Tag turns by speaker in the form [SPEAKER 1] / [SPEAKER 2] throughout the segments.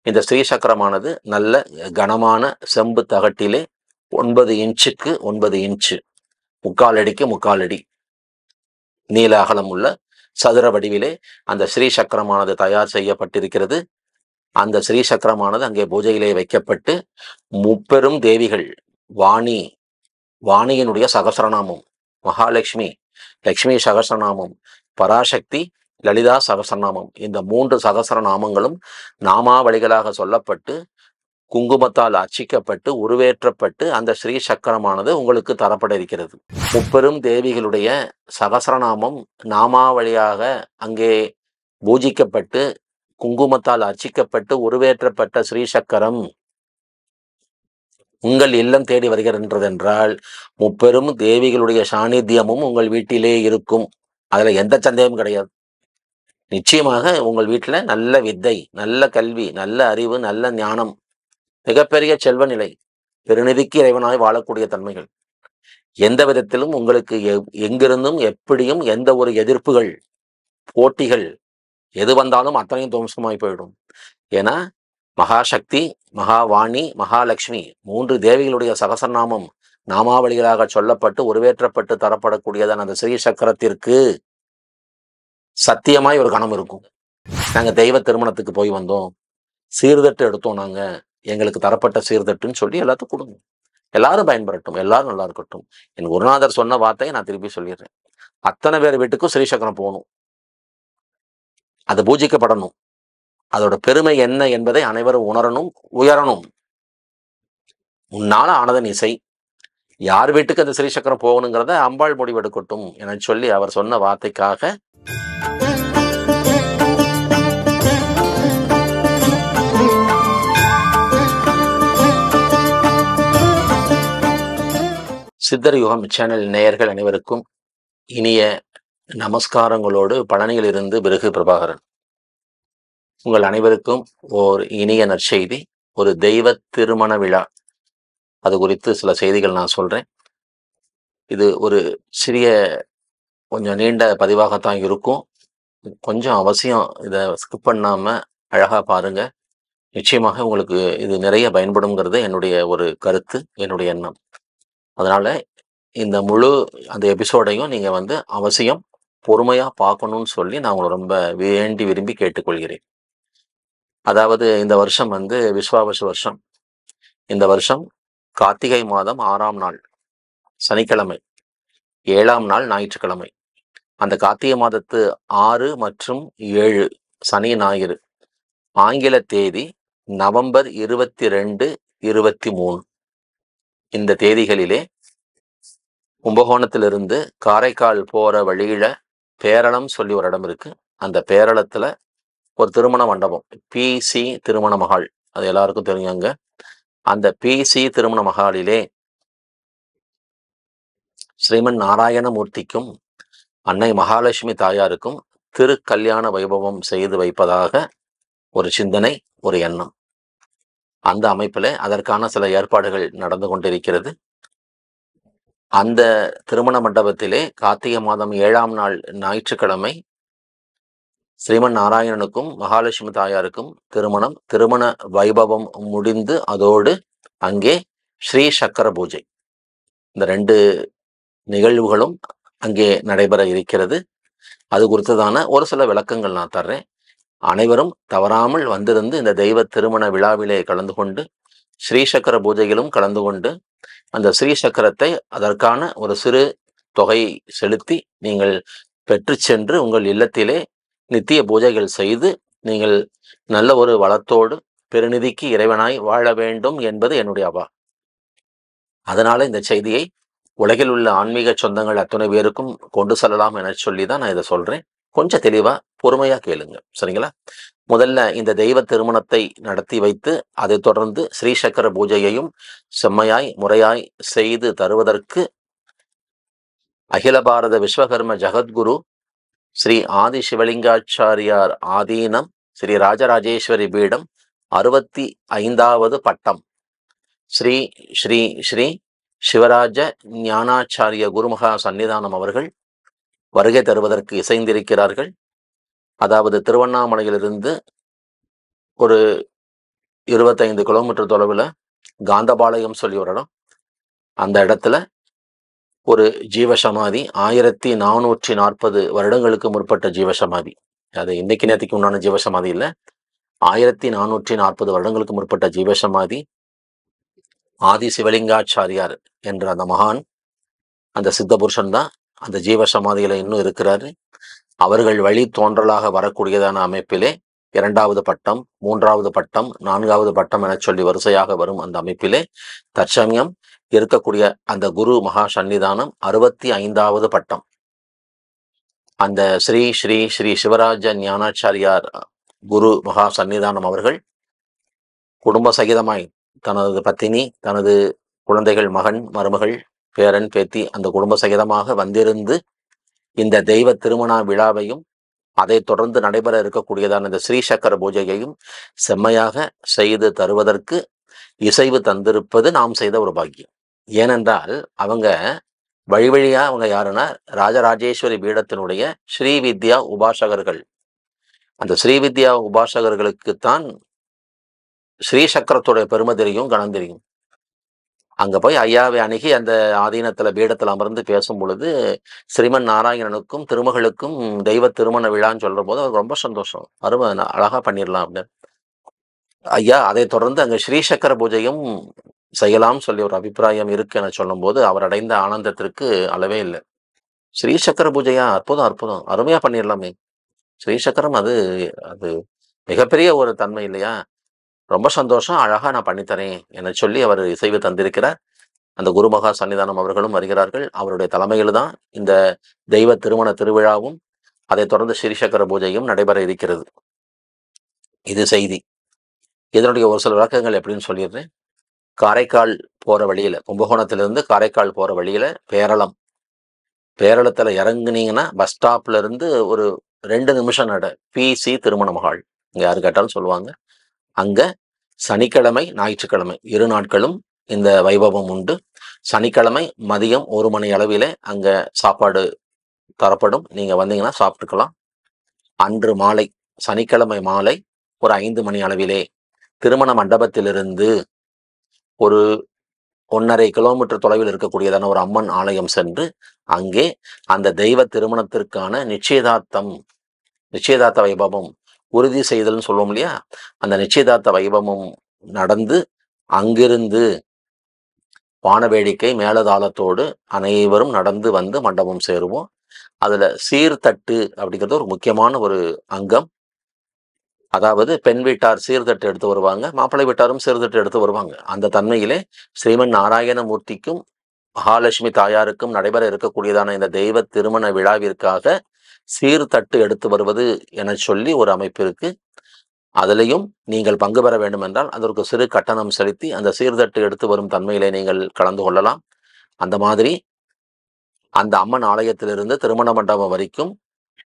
[SPEAKER 1] இந்த ஸ்ரீ சக்கரமானது நல்ல கனமான செம்பு தகட்டிலே 9 இன்ச்சுக்கு 9 இன்ச்சு, 3/4 அடிக்கு 3/4 அடி நீள அகலம் உள்ள சதுர வடிவிலே அந்த ஸ்ரீ சக்கரமானது தயார் செய்யப்பட்டிருக்கிறது. அந்த ஸ்ரீ சக்கரமானது அங்கே பூஜையிலே வைக்கப்பட்டு முப்பெரும் தேவிகள் வாணியினுடைய சகசரநாமம், மகாலட்சுமி லட்சுமி சகசரநாமம், பராசக்தி லலிதா சகசரநாமம், இந்த 3 சகசரநாமங்களும் நாமாவளிகளாக சொல்லப்பட்டு குங்குமத்தால் அர்ச்சிக்கப்பட்டு உருவேற்றப்பட்டு அந்த ஸ்ரீ சக்கரமானது உங்களுக்கு தரப்பட இருக்கிறது. முப்பெரும் தேவிகளுடைய சகசரநாமம் நாமாவளியாக அங்கே பூஜிக்கப்பட்டு குங்குமத்தால் அர்ச்சிக்கப்பட்டு உருவேற்றப்பட்ட ஸ்ரீ சக்கரம் உங்கள் இல்லம் தேடி வருகின்றதென்றால் முப்பெரும் தேவிகளுடைய சாநித்தியமும் உங்கள் வீட்டிலே இருக்கும். அதுல எந்த சந்தேகமும் கிடையாது. நிச்சயமாக உங்கள் வீட்டில் நல்ல வித்தை, நல்ல கல்வி, நல்ல அறிவு, நல்ல ஞானம், மிகப்பெரிய செல்வ நிலை, பெருநிதிக்கு இறைவனாய் வாழக்கூடிய தன்மைகள், எந்த விதத்திலும் உங்களுக்கு எங்கிருந்தும் எப்படியும் எந்த ஒரு எதிர்ப்புகள், போட்டிகள் எது வந்தாலும் அத்தனையும் துவம்சமாய் போயிடும். ஏன்னா மகாசக்தி, மகாவாணி, மகாலட்சுமி 3 தேவிகளுடைய சகசரநாமம் நாமாவளிகளாக சொல்லப்பட்டு உருவேற்றப்பட்டு தரப்படக்கூடியதான அந்த ஸ்ரீ சக்கரத்திற்கு சத்தியமாய் ஒரு கணம் இருக்கும். நாங்கள் தெய்வ திருமணத்துக்கு போய் வந்தோம், சீர்தட்டு எடுத்தோம், நாங்கள் எங்களுக்கு தரப்பட்ட சீர்தட்டுன்னு சொல்லி எல்லாத்துக்கும் கொடுங்க. எல்லாரும் பயன்பெறட்டும், எல்லாரும் நல்லா இருக்கட்டும். என் குருநாதர் சொன்ன வார்த்தையை நான் திருப்பி சொல்லிடுறேன். அத்தனை பேர் வீட்டுக்கும் ஸ்ரீ சக்கரம் போகணும், அது பூஜிக்கப்படணும். அதோட பெருமை என்ன என்பதை அனைவரும் உணரணும், உயரணும். உன்னால ஆனதன் இசை, யார் வீட்டுக்கு அந்த ஸ்ரீ சக்கரம் போகணுங்கிறத அம்பாள் முடிவெடுக்கட்டும் என சொல்லி அவர் சொன்ன வார்த்தைக்காக சித்தர் யுகம் சேனல் நேயர்கள் அனைவருக்கும் இனிய நமஸ்காரங்களோடு பழனியிலிருந்து பிருகு பிரபாகரன். உங்கள் அனைவருக்கும் ஓர் இனிய நற்செய்தி, ஒரு தெய்வ திருமண விழா. அது குறித்து சில செய்திகள் நான் சொல்றேன். இது ஒரு சிறிய கொஞ்சம் நீண்ட பதிவாகத்தான் இருக்கும். கொஞ்சம் அவசியம் இதை ஸ்கிப் பண்ணாம அழகா பாருங்க. நிச்சயமாக உங்களுக்கு இது நிறைய பயன்படுங்கிறது என்னுடைய ஒரு கருத்து, என்னுடைய எண்ணம். அதனால இந்த முழு அந்த எபிசோடையும் நீங்க அவசியம் பொறுமையா பார்க்கணும்னு சொல்லி நான் உங்களை ரொம்ப வேண்டி விரும்பி கேட்டுக்கொள்கிறேன். அதாவது இந்த வருஷம் விஸ்வாவசு வருஷம். இந்த வருஷம் கார்த்திகை மாதம் 6ஆம் நாள் சனிக்கிழமை, 7ஆம் நாள் ஞாயிற்றுக்கிழமை. அந்த கார்த்திகை மாதத்து 6 மற்றும் 7 சனி ஞாயிறு. ஆங்கில தேதி நவம்பர் 22, 23. இந்த தேதிகளிலே கும்பகோணத்திலிருந்து காரைக்கால் போற வழியில பேரளம் சொல்லி ஒரு இடம் இருக்கு. அந்த பேரளத்துல ஒரு திருமண மண்டபம், பிசி திருமண மகால், அது எல்லாருக்கும் தெரியுங்க. அந்த பிசி திருமண மகாலிலே ஸ்ரீமன் நாராயணமூர்த்திக்கும் அன்னை மகாலட்சுமி தாயாருக்கும் திரு கல்யாண வைபவம் செய்து வைப்பதாக ஒரு சிந்தனை, ஒரு எண்ணம். அந்த அமைப்பில் அதற்கான சில ஏற்பாடுகள் நடந்து கொண்டிருக்கிறது. அந்த திருமண மண்டபத்திலே கார்த்திகை மாதம் 7ஆம் நாள் ஞாயிற்றுக்கிழமை ஸ்ரீமன் நாராயணனுக்கும் மகாலட்சுமி தாயாருக்கும் திருமண வைபவம் முடிந்து அதோடு அங்கே ஸ்ரீ சக்கர பூஜை, இந்த 2 நிகழ்வுகளும் அங்கே நடைபெற இருக்கிறது. அது குறித்ததான ஒரு சில விளக்கங்கள் நான் தர்றேன். அனைவரும் தவறாமல் வந்திருந்து இந்த தெய்வ திருமண விழாவிலே கலந்து கொண்டு ஸ்ரீசக்கர பூஜையிலும் கலந்து கொண்டு அந்த ஸ்ரீ சக்கரத்தை அதற்கான ஒரு சிறு தொகை செலுத்தி நீங்கள் பெற்று சென்று உங்கள் இல்லத்திலே நித்திய பூஜைகள் செய்து நீங்கள் நல்ல ஒரு வளத்தோடு பெருநிதிக்கு இறைவனாய் வாழ வேண்டும் என்பது என்னுடைய அவா. அதனால இந்த செய்தியை உலகில் உள்ள ஆன்மீக சொந்தங்கள் அத்தனை பேருக்கும் கொண்டு செல்லலாம் என சொல்லி தான் நான் இதை சொல்றேன். கொஞ்சம் தெளிவா பொறுமையா கேளுங்க, சரிங்களா? முதல்ல இந்த தெய்வ திருமணத்தை நடத்தி வைத்து அதை தொடர்ந்து ஸ்ரீ சக்கர பூஜையையும் செம்மையாய் முறையாய் செய்து தருவதற்கு அகில பாரத விஸ்வகர்ம ஜகத்குரு ஸ்ரீ ஆதி சிவலிங்காச்சாரியார் ஆதீனம் ஸ்ரீ ராஜராஜேஸ்வரி பீடம் 65வது பட்டம் ஸ்ரீ ஸ்ரீ ஸ்ரீ சிவராஜ ஞானாச்சாரிய குருமகா சன்னிதானம் அவர்கள் வருகை தருவதற்கு இசைந்திருக்கிறார்கள். அதாவது திருவண்ணாமலையிலிருந்து ஒரு 25 கிலோமீட்டர் தொலைவில் காந்தபாளையம் சொல்லி ஒரு இடம். அந்த இடத்துல ஒரு ஜீவசமாதி 1440 வருடங்களுக்கு முற்பட்ட ஜீவசமாதி. அது இன்னைக்கு நேற்றுக்கு உண்டான ஜீவசமாதி இல்லை, 1440 வருடங்களுக்கு முற்பட்ட ஜீவசமாதி. ஆதி சிவலிங்காச்சாரியார் என்ற அந்த மகான், அந்த சித்த புருஷன் தான் அந்த ஜீவசமாதியில இன்னும் இருக்கிறாரு. அவர்கள் வழி தோன்றலாக வரக்கூடியதான அமைப்பிலே 2வது பட்டம், 3வது பட்டம், 4வது பட்டம் என சொல்லி வரிசையாக வரும் அந்த அமைப்பிலே தற்சமயம் இருக்கக்கூடிய அந்த குரு மகா சன்னிதானம் 65வது பட்டம். அந்த ஸ்ரீ ஸ்ரீ ஸ்ரீ சிவராஜ ஞானாச்சாரியார் குரு மகா சன்னிதானம் அவர்கள் குடும்ப சகிதமாய் தனது பத்தினி, தனது குழந்தைகள், மகன், மருமகள், பேரன், பேத்தி, அந்த குடும்ப சகிதமாக வந்திருந்து இந்த தெய்வ திருமண விழாவையும் அதை தொடர்ந்து நடைபெற இருக்கக்கூடியதான இந்த ஸ்ரீ சக்கர பூஜையையும் செம்மையாக செய்து தருவதற்கு இசைவு தந்திருப்பது நாம் செய்த ஒரு பாக்கியம். ஏனென்றால் அவங்க வழி வழியா அவங்க யாருன்னா ராஜராஜேஸ்வரி பீடத்தினுடைய ஸ்ரீவித்யா உபாசகர்கள். அந்த ஸ்ரீவித்யா உபாசகர்களுக்குத்தான் ஸ்ரீ சக்கரத்துடைய பெருமை தெரியும், கணம் தெரியும். அங்க போய் ஐயாவை அணுகி அந்த ஆதீனத்துல பீடத்துல அமர்ந்து பேசும் பொழுது ஸ்ரீமன் நாராயணனுக்கும் திருமகளுக்கும் தெய்வ திருமண விழான்னு சொல்ற போது அவருக்கு ரொம்ப சந்தோஷம். அருமை, அழகா பண்ணிடலாம் அப்படின்னு. ஐயா அதை தொடர்ந்து அங்க ஸ்ரீ சக்கர பூஜையும் செய்யலாம் சொல்லி ஒரு அபிப்பிராயம் இருக்கு என சொல்லும் போது அவர் அடைந்த ஆனந்தத்திற்கு அளவே இல்லை. ஸ்ரீ சக்கர பூஜையா, அற்புதம் அற்புதம், அருமையா பண்ணிடலாமே. ஸ்ரீ சக்கரம் அது அது மிகப்பெரிய ஒரு தன்மை இல்லையா? ரொம்ப சந்தோஷம், அழகா நான் பண்ணித்தரேன் என சொல்லி அவர் இசைவு தந்திருக்கிறார். அந்த குருமகா சன்னிதானம் அவர்களும் வருகிறார்கள். அவருடைய தலைமையில் தான் இந்த தெய்வ திருமண திருவிழாவும் அதை தொடர்ந்து ஸ்ரீசக்கர பூஜையும் நடைபெற இருக்கிறது. இது செய்தி. இதனுடைய ஒரு சில விளக்கங்கள் எப்படின்னு சொல்லிடுறேன். காரைக்கால் போற வழியில, கும்பகோணத்திலிருந்து காரைக்கால் போற வழியில பேரளம், பேரளத்துல இறங்குனீங்கன்னா பஸ் ஸ்டாப்ல இருந்து ஒரு 2 நிமிஷம் நட PC திருமண மகால். இங்க யாரு கேட்டாலும் சொல்லுவாங்க. அங்க சனிக்கிழமை, ஞாயிற்றுக்கிழமை 2 நாட்களும் இந்த வைபவம் உண்டு. சனிக்கிழமை மதியம் 1 மணி அளவிலே அங்க சாப்பாடு தரப்படும். நீங்க வந்தீங்கன்னா சாப்பிட்டுக்கலாம். அன்று மாலை, சனிக்கிழமை மாலை ஒரு 5 மணி அளவிலே திருமண மண்டபத்திலிருந்து ஒரு 1.5 கிலோமீட்டர் தொலைவில் இருக்கக்கூடியதான ஒரு அம்மன் ஆலயம் சென்று அங்கே அந்த தெய்வ திருமணத்திற்கான நிச்சயதார்த்த வைபவம், உறுதி செய்தல்னு சொல்லுவோம் இல்லையா, அந்த நிச்சயதார்த்த வைபவம் நடந்து அங்கிருந்து வானவேடிக்கை மேலதாளத்தோடு அனைவரும் நடந்து வந்து மண்டபம் சேருவோம். அதுல சீர்தட்டு அப்படிங்கிறது ஒரு முக்கியமான ஒரு அங்கம். அதாவது பெண் வீட்டார் சீர்தட்டு எடுத்து வருவாங்க, மாப்பிள்ளை வீட்டாரும் சீர்தட்டு எடுத்து வருவாங்க. அந்த தன்மையிலே ஸ்ரீமன் நாராயணமூர்த்திக்கும் மகாலட்சுமி தாயாருக்கும் நடைபெற இருக்கக்கூடியதான இந்த தெய்வ திருமண விழாவிற்காக சீர்தட்டு எடுத்து வருவது என சொல்லி ஒரு அமைப்பு இருக்கு. அதிலையும் நீங்கள் பங்கு பெற வேண்டும் என்றால் அதற்கு சிறு கட்டணம் செலுத்தி அந்த சீர்தட்டு எடுத்து வரும் தன்மையிலே நீங்கள் கலந்து கொள்ளலாம். அந்த மாதிரி அந்த அம்மன் ஆலயத்திலிருந்து திருமண மண்டபம் வரைக்கும்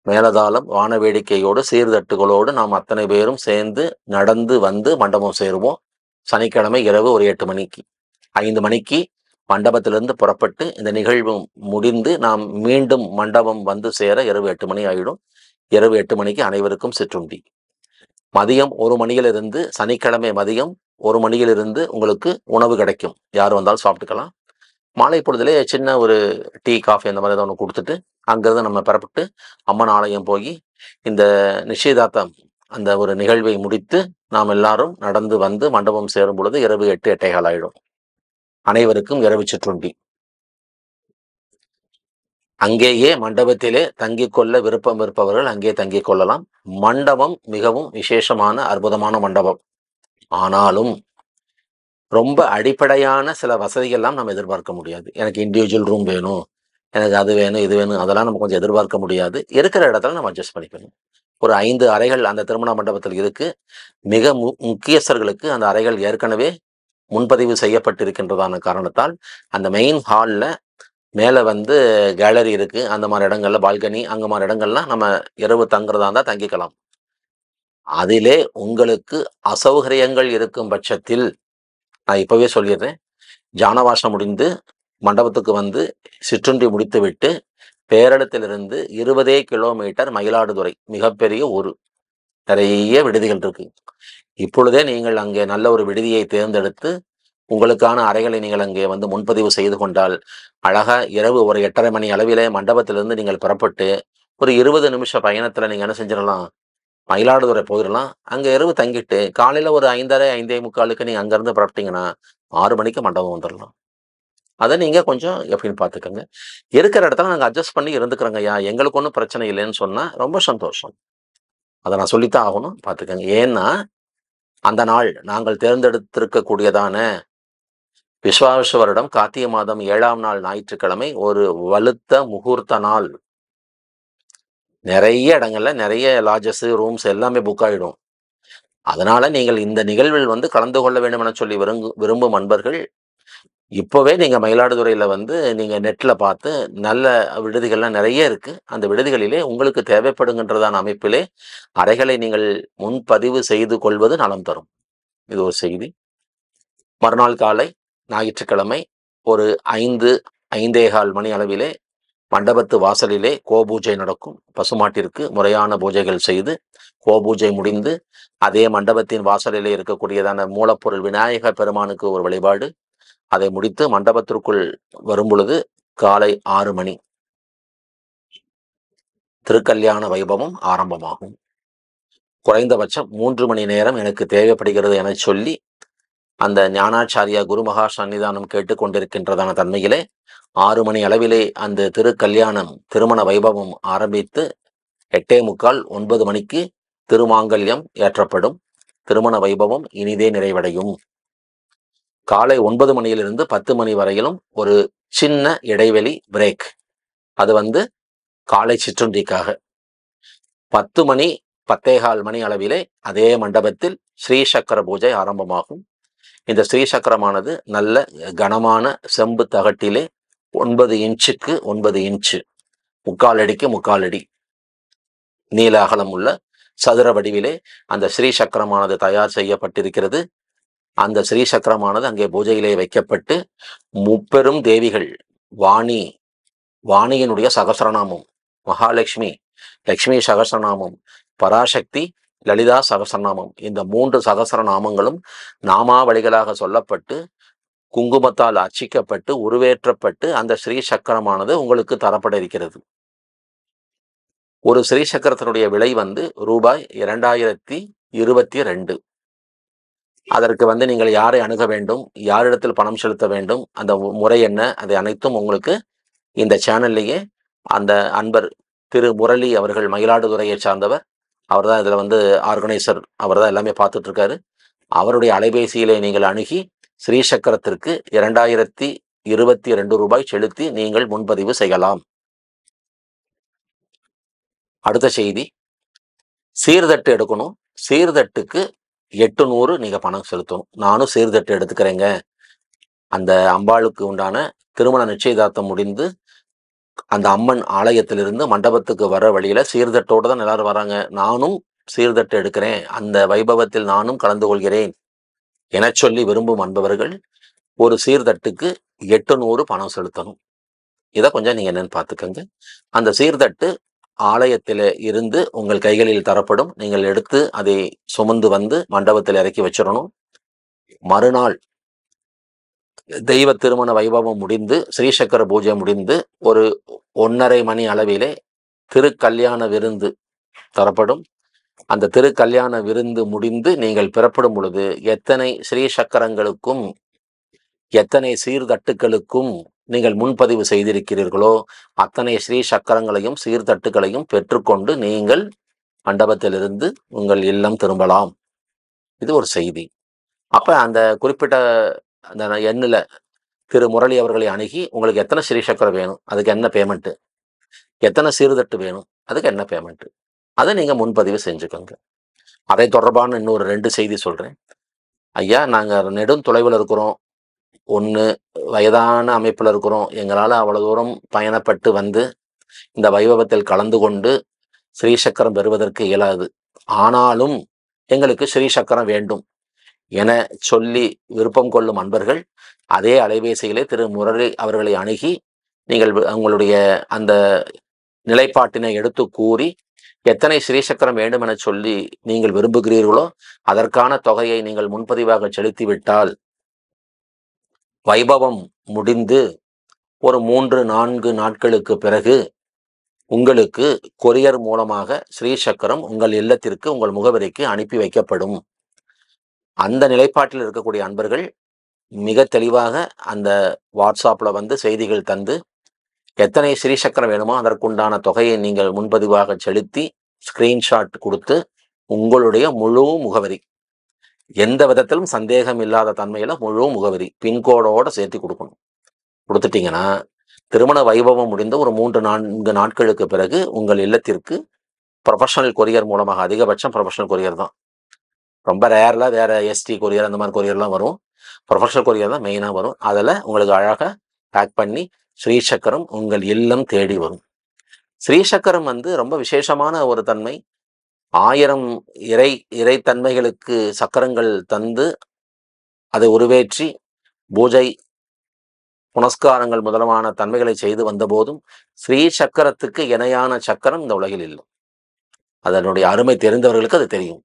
[SPEAKER 1] மேலதாளம், வான வேடிக்கையோடு சீர்தட்டுகளோடு நாம் அத்தனை பேரும் சேர்ந்து நடந்து வந்து மண்டபம் சேருவோம். சனிக்கிழமை இரவு ஒரு 8 மணிக்கு, 5 மணிக்கு மண்டபத்திலிருந்து புறப்பட்டு இந்த நிகழ்வு முடிந்து நாம் மீண்டும் மண்டபம் வந்து சேர இரவு 8 மணி ஆகிடும். இரவு 8 மணிக்கு அனைவருக்கும் சிற்றுண்டி. மதியம் 1 மணியிலிருந்து, சனிக்கிழமை மதியம் 1 மணியிலிருந்து உங்களுக்கு உணவு கிடைக்கும். யார் வந்தாலும் சாப்பிட்டுக்கலாம். மாலை பொழுதுலே சின்ன ஒரு டீ, காஃபி அந்த மாதிரி ஏதாவது ஒன்று கொடுத்துட்டு அங்கிருந்து நம்ம பெறப்பட்டு அம்மன் ஆலயம் போய் இந்த நிச்சயதார்த்தம் அந்த ஒரு நிகழ்வை முடித்து நாம் எல்லாரும் நடந்து வந்து மண்டபம் சேரும் பொழுது இரவு 8, 8:15 ஆயிடும். அனைவருக்கும் இரவு சிற்றுண்டி. அங்கேயே மண்டபத்திலே தங்கிக் கொள்ள விருப்பம் இருப்பவர்கள் அங்கே தங்கிக் கொள்ளலாம். மண்டபம் மிகவும் விசேஷமான அற்புதமான மண்டபம். ஆனாலும் ரொம்ப அடிப்படையான சில வசதிகள்லாம் நம்ம எதிர்பார்க்க முடியாது. எனக்கு இண்டிவிஜுவல் ரூம் வேணும், எனக்கு அது வேணும், இது வேணும், அதெல்லாம் நம்ம கொஞ்சம் எதிர்பார்க்க முடியாது. இருக்கிற இடத்துல நம்ம அட்ஜஸ்ட் பண்ணிக்கணும். ஒரு 5 அறைகள் அந்த திருமண மண்டபத்தில் இருக்கு. மிக முக்கியஸ்தர்களுக்கு அந்த அறைகள் ஏற்கனவே முன்பதிவு செய்யப்பட்டிருக்கின்றதான காரணத்தால் அந்த மெயின் ஹாலில் மேலே வந்து கேலரி இருக்கு. அந்த மாதிரி இடங்கள்ல பால்கனி, அங்க மாதிரி இடங்கள்லாம் நம்ம இரவு தங்குறதா இருந்தால் தங்கிக்கலாம். அதிலே உங்களுக்கு அசௌகரியங்கள் இருக்கும் பட்சத்தில் நான் இப்பவே சொல்லிடுறேன், ஜானவாசம் முடிந்து மண்டபத்துக்கு வந்து சிற்றுண்டி முடித்து விட்டு பேரளத்திலிருந்து 20 கிலோமீட்டர் மயிலாடுதுறை, மிகப்பெரிய ஊர். நிறைய விடுதிகள் இருக்கு. இப்பொழுதே நீங்கள் அங்கே நல்ல ஒரு விடுதியை தேர்ந்தெடுத்து உங்களுக்கான அறைகளை நீங்கள் அங்கே வந்து முன்பதிவு செய்து கொண்டால், அழகா இரவு ஒரு 8:30 மணி அளவிலே மண்டபத்திலிருந்து நீங்கள் புறப்பட்டு, ஒரு 20 நிமிஷ பயணத்தில நீங்க என்ன செஞ்சிடலாம், மயிலாடுதுறை போயிரலாம். அங்க இரவு தங்கிட்டு, காலையில ஒரு 5:30, 5:45க்கு நீங்க அங்கருந்து புறப்பட்டீங்கன்னா, 6 மணிக்கு மண்டபம் வந்துரலாம். அத நீங்க கொஞ்சம் எப்படின்னு பார்த்துக்கங்க. இருக்கிற இடத்துல நாங்க அட்ஜஸ்ட் பண்ணி இருந்துக்கிறோங்கய்யா, எங்களுக்கு ஒண்ணும் பிரச்சனை இல்லைன்னு சொன்னா, ரொம்ப சந்தோஷம். அத நான் சொல்லித்தான் ஆகணும், பார்த்துக்கங்க. ஏன்னா, அந்த நாள் நாங்கள் தேர்ந்தெடுத்திருக்கக்கூடியதான விஸ்வாவசு வருடம் கார்த்திகை மாதம் 7ஆம் நாள் ஞாயிற்றுக்கிழமை ஒரு வலுத்த முகூர்த்த நாள். நெறைய இடங்கள்ல நெறைய லாட்ஜஸ், ரூம்ஸ் எல்லாமே புக் ஆயிடும். அதனால நீங்கள் இந்த நிகழ்வில் வந்து கலந்து கொள்ள வேண்டும் என சொல்லி விரும்பும் அன்பர்கள், இப்பவே நீங்க மயிலாடுதுறையில வந்து நீங்க நெட்ல பார்த்து நல்ல விடுதிகள்லாம் நெறைய இருக்கு. அந்த விடுதிகளிலே உங்களுக்கு தேவைப்படுகின்றதான அமைப்பிலே அறைகளை நீங்கள் முன்பதிவு செய்து கொள்வது நலம் தரும். இது ஒரு செய்தி. மறுநாள் காலை ஞாயிற்றுக்கிழமை ஒரு 5, 5:15 மணி அளவிலே மண்டபத்து வாசலிலே கோபூஜை நடக்கும். பசுமாட்டிற்கு முறையான பூஜைகள் செய்து, கோபூஜை முடிந்து, அதே மண்டபத்தின் வாசலிலே இருக்கக்கூடியதான மூலப்பொருள் விநாயக பெருமானுக்கு ஒரு வழிபாடு. அதை முடித்து மண்டபத்திற்குள் வரும்பொழுது காலை 6 மணி. திருக்கல்யாண வைபவம் ஆரம்பமாகும். குறைந்தபட்சம் 3 மணி நேரம் எனக்கு தேவைப்படுகிறது என சொல்லி, அந்த ஞானாச்சாரியா குருமகா சந்நிதானம் கேட்டுக்கொண்டிருக்கின்றதான தன்மையிலே 6 மணி அளவிலே அந்த திருக்கல்யாணம் திருமண வைபவம் ஆரம்பித்து 8:45, 9 மணிக்கு திருமாங்கல்யம் ஏற்றப்படும். திருமண வைபவம் இனிதே நிறைவடையும். காலை 9 மணியிலிருந்து 10 மணி வரையிலும் ஒரு சின்ன இடைவெளி பிரேக். அது வந்து காலை சிற்றுண்டிக்காக. 10 மணி 10:15 மணி அளவிலே அதே மண்டபத்தில் ஸ்ரீ சக்கர பூஜை ஆரம்பமாகும். இந்த ஸ்ரீ சக்கரமானது நல்ல கனமான செம்பு தகட்டிலே 9 இன்ச்சுக்கு 9 இன்ச்சு, 3/4 அடிக்கு 3/4 அடி நீள அகலம் உள்ள சதுர வடிவிலே அந்த ஸ்ரீ சக்கரமானது தயார் செய்யப்பட்டிருக்கிறது. அந்த ஸ்ரீ சக்கரமானது அங்கே பூஜையிலே வைக்கப்பட்டு, முப்பெரும் தேவிகள் வாணி, வாணியினுடைய சகசரநாமம், மகாலட்சுமி, லட்சுமி சகசரநாமம், பராசக்தி, லலிதா சகசரநாமம், இந்த 3 சகசரநாமங்களும் நாமாவளிகளாக சொல்லப்பட்டு, குங்குமத்தால் அர்ச்சிக்கப்பட்டு, உருவேற்றப்பட்டு அந்த ஸ்ரீ சக்கரமானது உங்களுக்கு தரப்பட இருக்கிறது. ஒரு ஸ்ரீ சக்கரத்தினுடைய விலை வந்து ரூபாய் 2022. அதற்கு வந்து நீங்கள் யாரை அணுக வேண்டும், யாரிடத்தில் பணம் செலுத்த வேண்டும், அந்த முறை என்ன, அதை அனைத்தும் உங்களுக்கு இந்த சேனல்லையே அந்த அன்பர் திரு முரளி அவர்கள் மயிலாடுதுறையை சார்ந்தவர். அவர் தான் இதில் வந்து ஆர்கனைசர். அவர் தான் எல்லாமே பார்த்துட்டு இருக்காரு. அவருடைய அலைபேசியிலே நீங்கள் அணுகி ஸ்ரீ சக்கரத்திற்கு 2022 ரூபாய் செலுத்தி நீங்கள் முன்பதிவு செய்யலாம். அடுத்த செய்தி, சீர்தட்டு எடுக்கணும். சீர்தட்டுக்கு 800 நீங்க பணம் செலுத்தணும். நானும் சீர்தட்டு எடுத்துக்கிறேங்க. அந்த அம்பாளுக்கு உண்டான திருமண நிச்சயதார்த்தம் முடிந்து அந்த அம்மன் ஆலயத்திலிருந்து மண்டபத்துக்கு வர வழியில சீர்தட்டோடு தான் எல்லாரும் வராங்க. நானும் சீர்தட்டு எடுக்கிறேன், அந்த வைபவத்தில் நானும் கலந்து கொள்கிறேன் என சொல்லி விரும்பும் அன்பவர்கள் ஒரு சீர்தட்டுக்கு 800 பணம் செலுத்தணும். இதை கொஞ்சம் நீங்க என்னன்னு பார்த்துக்கங்க. அந்த சீர்தட்டு ஆலயத்தில இருந்து உங்கள் கைகளில் தரப்படும். நீங்கள் எடுத்து அதை சுமந்து வந்து மண்டபத்தில் இறக்கி வச்சிடணும். மறுநாள் தெய்வ திருமண வைபவம் முடிந்து ஸ்ரீசக்கர பூஜை முடிந்து ஒரு 1:30 மணி அளவிலே திருக்கல்யாண விருந்து தரப்படும். அந்த திருக்கல்யாண விருந்து முடிந்து நீங்கள் பிறப்படும் பொழுது எத்தனை ஸ்ரீ சக்கரங்களுக்கும் எத்தனை சீர்தட்டுக்களுக்கும் நீங்கள் முன்பதிவு செய்திருக்கிறீர்களோ அத்தனை ஸ்ரீ சக்கரங்களையும் சீர்தட்டுகளையும் பெற்றுக்கொண்டு நீங்கள் மண்டபத்திலிருந்து உங்கள் இல்லம் திரும்பலாம். இது ஒரு செய்தி. அப்ப அந்த குறிப்பிட்ட அந்த எண்ணில் திரு முரளி அவர்களை அணுகி உங்களுக்கு எத்தனை ஸ்ரீ சக்கரம் வேணும், அதுக்கு என்ன பேமெண்ட்டு, எத்தனை சீர்தட்டு வேணும், அதுக்கு என்ன பேமெண்ட்டு, அதை நீங்க முன்பதிவு செஞ்சுக்கோங்க. அதை தொடர்பான இன்னொரு 2 செய்தி சொல்றேன். ஐயா, நாங்கள் நெடும் தொலைவில் இருக்கிறோம். ஒன்று, வயதான அமைப்பில் இருக்கிறோம். எங்களால் அவ்வளோ தூரம் பயணப்பட்டு வந்து இந்த வைபவத்தில் கலந்து கொண்டு ஸ்ரீசக்கரம் பெறுவதற்கு இயலாது. ஆனாலும் எங்களுக்கு ஸ்ரீசக்கரம் வேண்டும் என சொல்லி விருப்பம் கொள்ளும் அன்பர்கள் அதே அலைபேசியிலே திரு முரளி அவர்களை அணுகி நீங்கள் உங்களுடைய அந்த நிலைப்பாட்டினை எடுத்து கூறி எத்தனை ஸ்ரீசக்கரம் வேண்டும் என சொல்லி நீங்கள் விரும்புகிறீர்களோ அதற்கான தொகையை நீங்கள் முன்பதிவாக செலுத்திவிட்டால் வைபவம் முடிந்து ஒரு 3-4 நாட்களுக்கு பிறகு உங்களுக்கு கொரியர் மூலமாக ஸ்ரீசக்கரம் உங்கள் இல்லத்திற்கு, உங்கள் முகவரிக்கு அனுப்பி வைக்கப்படும். அந்த நிலைப்பாட்டில் இருக்கக்கூடிய அன்பர்கள் மிக தெளிவாக அந்த வாட்ஸ்அப்பில் வந்து செய்திகள் தந்து, எத்தனை ஸ்ரீசக்கரம் வேணுமோ அதற்குண்டான தொகையை நீங்கள் முன்பதிவாக செலுத்தி ஸ்கிரீன்ஷாட் கொடுத்து உங்களுடைய முழு முகவரி, எந்த விதத்திலும் சந்தேகம் இல்லாத தன்மையில் முழு முகவரி பின்கோடோட சேர்த்து கொடுக்கணும். கொடுத்துட்டீங்கன்னா திருமண வைபவம் முடிந்த ஒரு 3-4 நாட்களுக்கு பிறகு உங்கள் இல்லத்திற்கு ப்ரொஃபஷனல் கொரியர் மூலமாக, அதிகபட்சம் ப்ரொஃபஷனல் கொரியர் தான், ரொம்ப ரேரில் வேறு எஸ்டி கொரியர் அந்த மாதிரி கொரியர்லாம் வரும். ப்ரொஃபஷனல் கொரியர் தான் மெயினாக வரும். அதில் உங்களுக்கு அழகாக பேக் பண்ணி ஸ்ரீசக்கரம் உங்கள் இல்லம் தேடி வரும். ஸ்ரீசக்கரம் வந்து ரொம்ப விசேஷமான ஒரு தன்மை. 1000 இறைத்தன்மைகளுக்கு சக்கரங்கள் தந்து அதை உருவேற்றி பூஜை புனஸ்காரங்கள் முதலமான தன்மைகளை செய்து வந்தபோதும் ஸ்ரீசக்கரத்துக்கு இணையான சக்கரம் இந்த உலகில் இல்லை. அதனுடைய அருமை தெரிந்தவர்களுக்கு அது தெரியும்.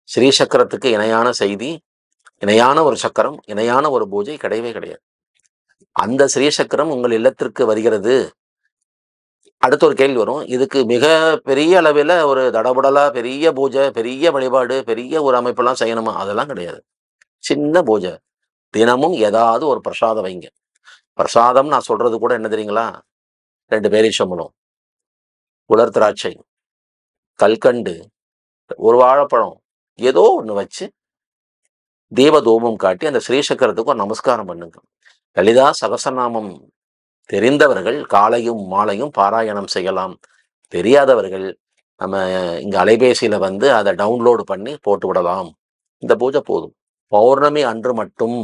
[SPEAKER 1] ஸ்ரீசக்கரத்துக்கு இணையான செய்தி, இணையான ஒரு சக்கரம், இணையான ஒரு பூஜை கிடையவே கிடையாது. அந்த ஸ்ரீசக்கரம் உங்கள் இல்லத்திற்கு வருகிறது. அடுத்த ஒரு கேள்வி வரும், இதுக்கு மிக பெரிய அளவில் ஒரு தடபுடலா பெரிய பூஜை, பெரிய வழிபாடு, பெரிய ஒரு அமைப்பெல்லாம் செய்யணுமா? அதெல்லாம் கிடையாது. சின்ன பூஜை, தினமும் ஏதாவது ஒரு பிரசாதம் வைங்க. பிரசாதம் நான் சொல்றது கூட என்ன தெரியுங்களா? 2 பேரீச்சம்பழம், உலர் திராட்சை, கல்கண்டு, ஒரு வாழைப்பழம், ஏதோ ஒன்று வச்சு தீப தூபம் காட்டி அந்த ஸ்ரீசக்கரத்துக்கு ஒரு நமஸ்காரம் பண்ணுங்க. லலிதா சகசநாமம் தெரிந்தவர்கள் காலையும் மாலையும் பாராயணம் செய்யலாம். தெரியாதவர்கள் நம்ம இங்கே அலைபேசியில் வந்து அதை டவுன்லோடு பண்ணி போட்டு விடலாம். இந்த பூஜை போதும். பௌர்ணமி அன்று மட்டும்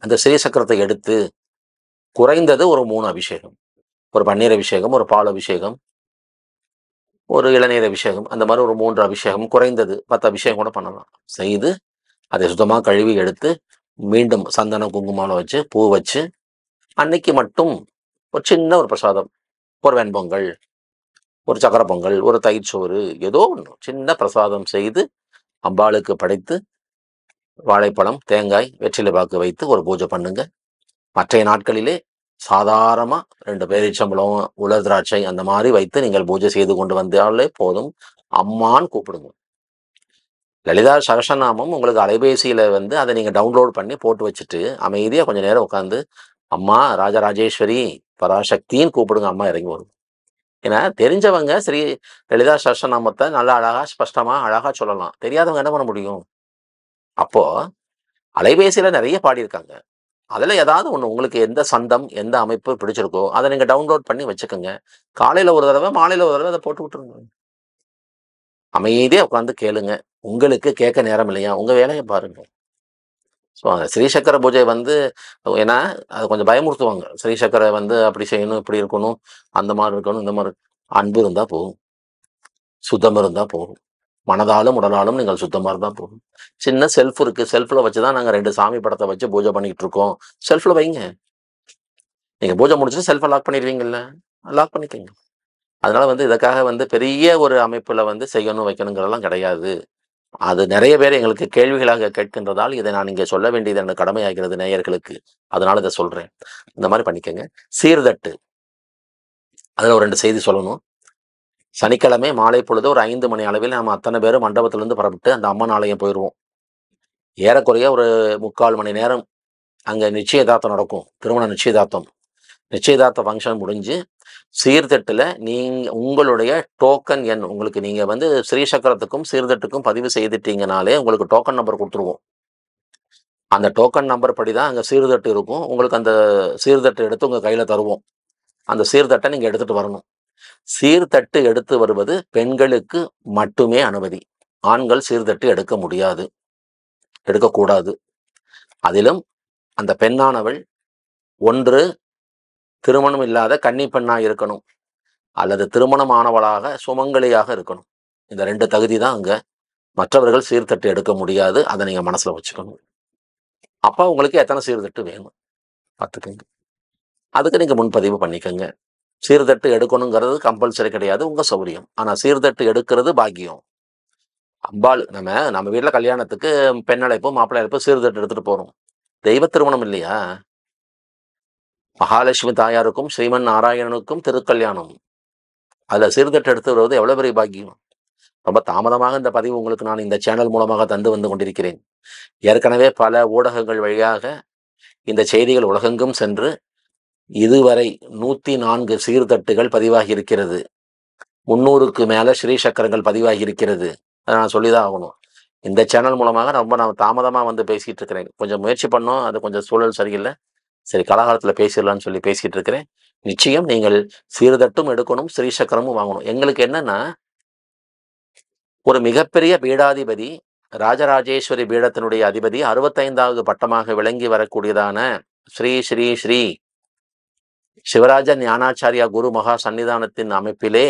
[SPEAKER 1] அந்த ஸ்ரீசக்கரத்தை எடுத்து குறைந்தது ஒரு 3 அபிஷேகம், ஒரு பன்னீர் அபிஷேகம், ஒரு பால் அபிஷேகம், ஒரு இளநீர் அபிஷேகம், அந்த மாதிரி ஒரு 3 அபிஷேகம், குறைந்தது 10 அபிஷேகம் கூட பண்ணலாம். செய்து அதை சுத்தமாக கழுவி எடுத்து மீண்டும் சந்தன குங்குமம் வச்சு பூ வச்சு அன்னைக்கு மட்டும் ஒரு சின்ன ஒரு பிரசாதம், ஒரு வெண்பொங்கல், ஒரு சக்கரை பொங்கல், ஒரு தயிர் சோறு, ஏதோ ஒன்று சின்ன பிரசாதம் செய்து அம்பாளுக்கு படைத்து வாழைப்பழம், தேங்காய், வெற்றிலை பாக்கு வைத்து ஒரு பூஜை பண்ணுங்க. மற்ற நாட்களிலே சாதாரணமாக 2 பேரீச்சம்பழம், உலர் திராட்சை அந்த மாதிரி வைத்து நீங்கள் பூஜை செய்து கொண்டு வந்தாலே போதும். அம்மான்னு கூப்பிடுங்க. லலிதா சகசநாமம் உங்களுக்கு அலைபேசியில் வந்து அதை நீங்கள் டவுன்லோட் பண்ணி போட்டு வச்சுட்டு அமைதியாக கொஞ்சம் நேரம் உட்காந்து அம்மா ராஜராஜேஸ்வரி பராசக்தின்னு கூப்பிடுங்க. அம்மா இறங்கி வரும். ஏன்னா தெரிஞ்சவங்க ஸ்ரீ லலிதா சகசநாமத்தை நல்லா அழகாக ஸ்பஷ்டமாக அழகாக சொல்லலாம். தெரியாதவங்க என்ன பண்ண முடியும்? அப்போது அலைபேசியில் நிறைய பாடியிருக்காங்க. அதில் ஏதாவது ஒன்று உங்களுக்கு எந்த சந்தம், எந்த அமைப்பு பிடிச்சிருக்கோ அதை நீங்கள் டவுன்லோட் பண்ணி வச்சுக்கோங்க. காலையில் ஒரு தடவை, மாலையில் ஒரு தடவை அதை போட்டு விட்டுருங்க. அமைதியாக உட்காந்து கேளுங்க. உங்களுக்கு கேட்க நேரம் இல்லையா? உங்கள் வேலையை பாருங்கள். ஸோ அந்த ஸ்ரீசக்கர பூஜை வந்து ஏன்னா அது கொஞ்சம் பயமுறுத்துவாங்க. ஸ்ரீசக்கரை வந்து அப்படி செய்யணும், இப்படி இருக்கணும், அந்த மாதிரி இருக்கணும், இந்த மாதிரி. அன்பு இருந்தால் போகும், சுத்தம் இருந்தால் போகும், மனதாலும் உடலாலும் நீங்கள் சுத்தமாக இருந்தால் போகும். சின்ன செல்ஃப் இருக்குது, செல்ஃபில் வச்சு தான் நாங்கள் 2 சாமி படத்தை வச்சு பூஜை பண்ணிக்கிட்டு இருக்கோம். செல்ஃபில் வைங்க. நீங்கள் பூஜை முடிச்சுட்டு செல்ஃபை லாக் பண்ணிடுவீங்கல்ல, லாக் பண்ணிக்கோங்க. அதனால வந்து இதுக்காக வந்து பெரிய ஒரு அமைப்பில் வந்து செய்யணும் வைக்கணுங்கிறதெல்லாம் கிடையாது. அது நிறைய பேர் எங்களுக்கு கேள்விகளாக கேட்கின்றதால் இதை நான் இங்கே சொல்ல வேண்டியது எனக்கு கடமையாகிறது நேயர்களுக்கு. அதனால இதை சொல்கிறேன். இந்த மாதிரி பண்ணிக்கோங்க. சீர்தட்டு, அதில் ஒரு 2 செய்தி சொல்லணும். சனிக்கிழமை மாலை பொழுது ஒரு 5 மணி அளவில் நம்ம அத்தனை பேரும் மண்டபத்திலேருந்து புறப்பட்டு அந்த அம்மன் ஆலயம் போயிடுவோம். ஏறக்குறைய ஒரு 3/4 மணி நேரம் அங்கே நிச்சயதார்த்தம் நடக்கும். திருமண நிச்சயதார்த்த ஃபங்க்ஷன் முடிஞ்சு சீர்தட்டில் உங்களுடைய டோக்கன் எண், உங்களுக்கு நீங்கள் வந்து ஸ்ரீசக்கரத்துக்கும் சீர்தட்டுக்கும் பதிவு செய்துட்டீங்கனாலே உங்களுக்கு டோக்கன் நம்பர் கொடுத்துருவோம். அந்த டோக்கன் நம்பர் படி தான் அங்கே சீர்தட்டு இருக்கும். உங்களுக்கு அந்த சீர்தட்டு எடுத்து உங்கள் கையில் தருவோம். அந்த சீர்தட்டை நீங்கள் எடுத்துகிட்டு வரணும். சீர்தட்டு எடுத்து வருவது பெண்களுக்கு மட்டுமே அனுமதி. ஆண்கள் சீர்தட்டு எடுக்க முடியாது, எடுக்கக்கூடாது. அதிலும் அந்த பெண்ணானவள் ஒன்று திருமணம் இல்லாத கன்னி பெண்ணாக இருக்கணும், அல்லது திருமணமானவளாக சுமங்கலியாக இருக்கணும். இந்த 2 தகுதி தான் அங்கே. மற்றவர்கள் சீர்தட்டு எடுக்க முடியாது. அதை நீங்கள் மனசில் வச்சுக்கணும். அப்போ உங்களுக்கு எத்தனை சீர்தட்டு வேணும் பார்த்துக்கோங்க. அதுக்கு நீங்கள் முன்பதிவு பண்ணிக்கோங்க. சீர்தட்டு எடுக்கணுங்கிறது கம்பல்சரி கிடையாது, உங்க சௌரியம். ஆனா சீர்தட்டு எடுக்கிறது பாக்கியம். அம்பாள் நம்ம நம்ம வீட்ல கல்யாணத்துக்கு பெண் அழைப்பு, மாப்பிள்ளை அழைப்பு, சீர்தட்டு எடுத்துட்டு போறோம். தெய்வ திருமணம் இல்லையா? மகாலட்சுமி தாயாருக்கும் ஸ்ரீமன் நாராயணனுக்கும் திருக்கல்யாணம். அதுல சீர்தட்டு எடுத்து வருவது எவ்வளவு பெரிய பாக்கியம். ரொம்ப தாமதமாக இந்த பதிவு உங்களுக்கு நான் இந்த சேனல் மூலமாக தந்து வந்து கொண்டிருக்கிறேன். ஏற்கனவே பல ஊடகங்கள் வழியாக இந்த செய்திகள் உலகெங்கும் சென்று இதுவரை 104 சீர்தட்டுகள் பதிவாகி இருக்கிறது. 300க்கு மேல ஸ்ரீ சக்கரங்கள் பதிவாகி இருக்கிறது. அதை நான் சொல்லிதான் ஆகணும். இந்த சேனல் மூலமாக நான் தாமதமா வந்து பேசிட்டு இருக்கிறேன். கொஞ்சம் முயற்சி பண்ணோம், அது கொஞ்சம் சூழல் சரியில்லை. சரி, காலகாலத்துல பேசிடலாம்னு சொல்லி பேசிட்டு இருக்கிறேன். நிச்சயம் நீங்கள் சீர்தட்டும் எடுக்கணும், ஸ்ரீ சக்கரமும் வாங்கணும். எங்களுக்கு என்னன்னா, ஒரு மிகப்பெரிய பீடாதிபதி, ராஜராஜேஸ்வரி பீடத்தினுடைய அதிபதி, 65வது பட்டமாக விளங்கி வரக்கூடியதான ஸ்ரீ ஸ்ரீ ஸ்ரீ சிவராஜ ஞானாச்சாரியா குரு மகா சன்னிதானத்தின் அமைப்பிலே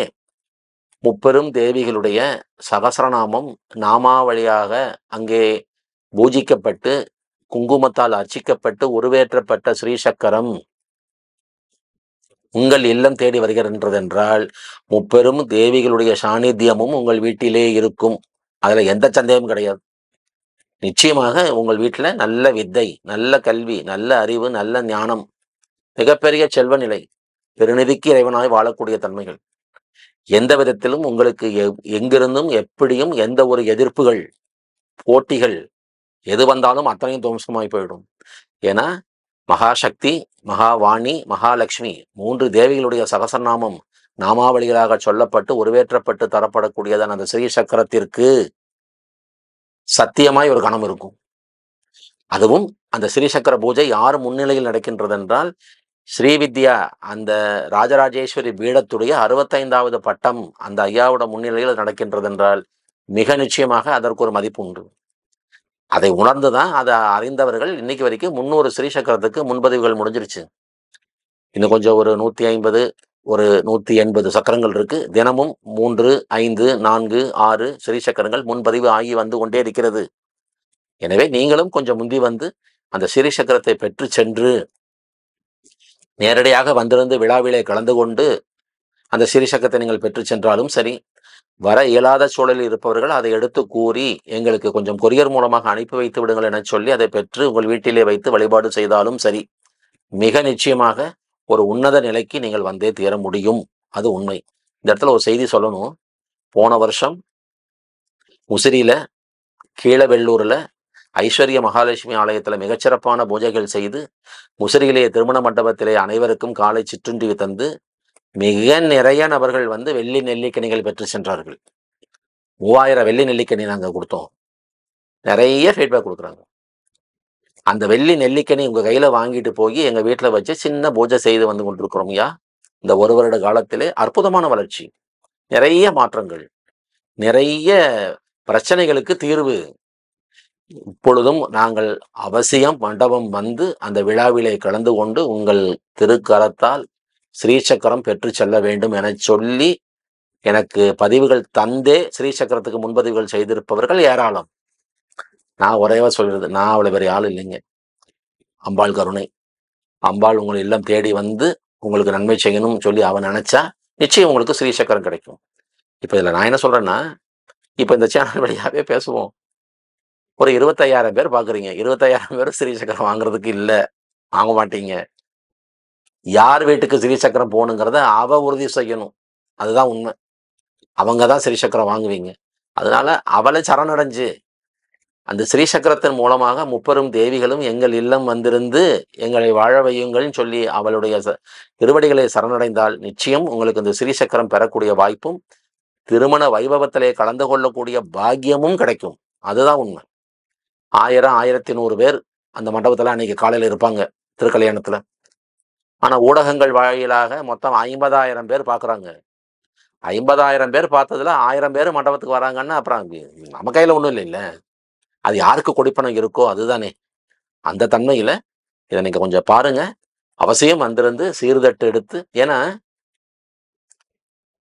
[SPEAKER 1] முப்பெரும் தேவிகளுடைய சகசரநாமம் நாமாவளியாக அங்கே பூஜிக்கப்பட்டு குங்குமத்தால் அர்ச்சிக்கப்பட்டு உருவேற்றப்பட்ட ஸ்ரீசக்கரம் உங்கள் இல்லம் தேடி வருகின்றதென்றால் முப்பெரும் தேவிகளுடைய சாநித்தியமும் உங்கள் வீட்டிலே இருக்கும். அதுல எந்த சந்தேகமும் கிடையாது. நிச்சயமாக உங்கள் வீட்டுல நல்ல வித்தை, நல்ல கல்வி, நல்ல அறிவு, நல்ல ஞானம், மிகப்பெரிய செல்வ நிலை, பெருநிதிக்கு இறைவனாய் வாழக்கூடிய தன்மைகள், எந்த விதத்திலும் உங்களுக்கு எங்கிருந்தும் எப்படியும் எந்த ஒரு எதிர்ப்புகள், போட்டிகள் எது வந்தாலும் அத்தனையும் துவம்சமாய் போயிடும். ஏன்னா மகாசக்தி, மகாவாணி, மகாலட்சுமி 3 தேவிகளுடைய சகசரநாமம் நாமாவளிகளாக சொல்லப்பட்டு உருவேற்றப்பட்டு தரப்படக்கூடியதான அந்த ஸ்ரீ சக்கரத்திற்கு சத்தியமாய் ஒரு கணம் இருக்கும். அதுவும் அந்த ஸ்ரீசக்கர பூஜை யார் முன்னிலையில் நடக்கின்றது என்றால், ஸ்ரீவித்யா அந்த ராஜராஜேஸ்வரி பீடத்துடைய 65வது பட்டம் அந்த ஐயாவோட முன்னிலையில் நடக்கின்றது என்றால் மிக நிச்சயமாக அதற்கு ஒரு மதிப்பு உண்டு. அதை உணர்ந்துதான் அதை அறிந்தவர்கள் இன்னைக்கு வரைக்கும் 300 ஸ்ரீசக்கரத்துக்கு முன்பதிவுகள் முடிஞ்சிருச்சு. இன்னும் கொஞ்சம் ஒரு 150, ஒரு 180 சக்கரங்கள் இருக்கு. தினமும் 3, 5, 4, 6 ஸ்ரீசக்கரங்கள் முன்பதிவு ஆகி வந்து கொண்டே இருக்கிறது. எனவே நீங்களும் கொஞ்சம் முந்தி வந்து அந்த ஸ்ரீசக்கரத்தை பெற்று சென்று நேரடியாக வந்திருந்து விழாவிலே கலந்து கொண்டு அந்த ஸ்ரீசக்கரத்தை நீங்கள் பெற்று சென்றாலும் சரி, வர இயலாத சூழலில் இருப்பவர்கள் அதை எடுத்து கூறி எங்களுக்கு கொஞ்சம் கொரியர் மூலமாக அனுப்பி வைத்து விடுங்கள் என சொல்லி அதை பெற்று உங்கள் வீட்டிலே வைத்து வழிபாடு செய்தாலும் சரி, மிக நிச்சயமாக ஒரு உன்னத நிலைக்கு நீங்கள் வந்தே தீர முடியும். அது உண்மை. இந்த இடத்துல ஒரு செய்தி சொல்லணும். போன வருஷம் முசிறியில, கீழவெள்ளூர்ல ஐஸ்வர்ய மகாலட்சுமி ஆலயத்துல மிகச்சிறப்பான பூஜைகள் செய்து முசிறியிலே திருமண மண்டபத்திலே அனைவருக்கும் காலை சிற்றுண்டி தந்து மிக நிறைய நபர்கள் வந்து வெள்ளி நெல்லிக்கனிகள் பெற்று சென்றார்கள். 3000 வெள்ளி நெல்லிக்கனி நாங்க கொடுத்தோம். நிறைய ஃபீட்பேக் கொடுக்குறாங்க. அந்த வெள்ளி நெல்லிக்கனி உங்க கையில வாங்கிட்டு போய் எங்க வீட்டுல வச்சு சின்ன பூஜை செய்து வந்து கொண்டிருக்கிறோம் ஐயா. இந்த ஒரு வருட காலத்திலே அற்புதமான வளர்ச்சி, நிறைய மாற்றங்கள், நிறைய பிரச்சனைகளுக்கு தீர்வு. இப்பொழுதும் நாங்கள் அவசியம் மண்டபம் வந்து அந்த விழாவிலே கலந்து கொண்டு உங்கள் திருக்கரத்தால் ஸ்ரீசக்கரம் பெற்று செல்ல வேண்டும் என சொல்லி எனக்கு பதிவுகள் தந்தே ஸ்ரீசக்கரத்துக்கு முன்பதிவுகள் செய்திருப்பவர்கள் ஏராளம். நான் ஒரேவா சொல்றது, நான் அவ்வளவு பெரிய ஆள் இல்லைங்க. அம்பாள் கருணை. அம்பாள் உங்கள் இல்லம் தேடி வந்து உங்களுக்கு நன்மை செய்யணும்னு சொல்லி அவன் நினைச்சா நிச்சயம் உங்களுக்கு ஸ்ரீசக்கரம் கிடைக்கும். இப்ப இதுல நான் என்ன சொல்றேன்னா, இப்ப இந்த சேனல் வழியாவே பேசுவோம். ஒரு 25,000 பேர் பாக்குறீங்க. 25,000 பேர் ஸ்ரீசக்கரம் வாங்குறதுக்கு இல்ல, வாங்க மாட்டீங்க. யார் வீட்டுக்கு ஸ்ரீசக்கரம் போகணுங்கிறத அவ உறுதி செய்யணும். அதுதான் உண்மை. அவங்க தான் ஸ்ரீசக்கரம் வாங்குவீங்க. அதனால அவளை சரணடைஞ்சு அந்த ஸ்ரீசக்கரத்தின் மூலமாக முப்பெரும் தேவிகளும் எங்கள் இல்லம் வந்திருந்து எங்களை வாழ வையுங்கள்னு சொல்லி அவளுடைய திருவடிகளை சரணடைந்தால் நிச்சயம் உங்களுக்கு இந்த ஸ்ரீசக்கரம் பெறக்கூடிய வாய்ப்பும் திருமண வைபவத்திலே கலந்து கொள்ளக்கூடிய பாக்கியமும் கிடைக்கும். அதுதான் உண்மை. 1000, 1100 பேர் அந்த மண்டபத்துல அன்னைக்கு காலையில இருப்பாங்க திருக்கல்யாணத்துல. ஆனா ஊடகங்கள் வாயிலாக மொத்தம் 50,000 பேர் பாக்குறாங்க. 50,000 பேர் பார்த்ததுல 1000 பேர் மண்டபத்துக்கு வராங்கன்னா அப்புறம் நம்ம கையில ஒண்ணும் இல்லைல்ல. அது யாருக்கு கொடிப்பணம் இருக்கோ அதுதானே. அந்த தன்மையில இதை நீங்க கொஞ்சம் பாருங்க. அவசியம் வந்திருந்து சீர்தட்டு எடுத்து, ஏன்னா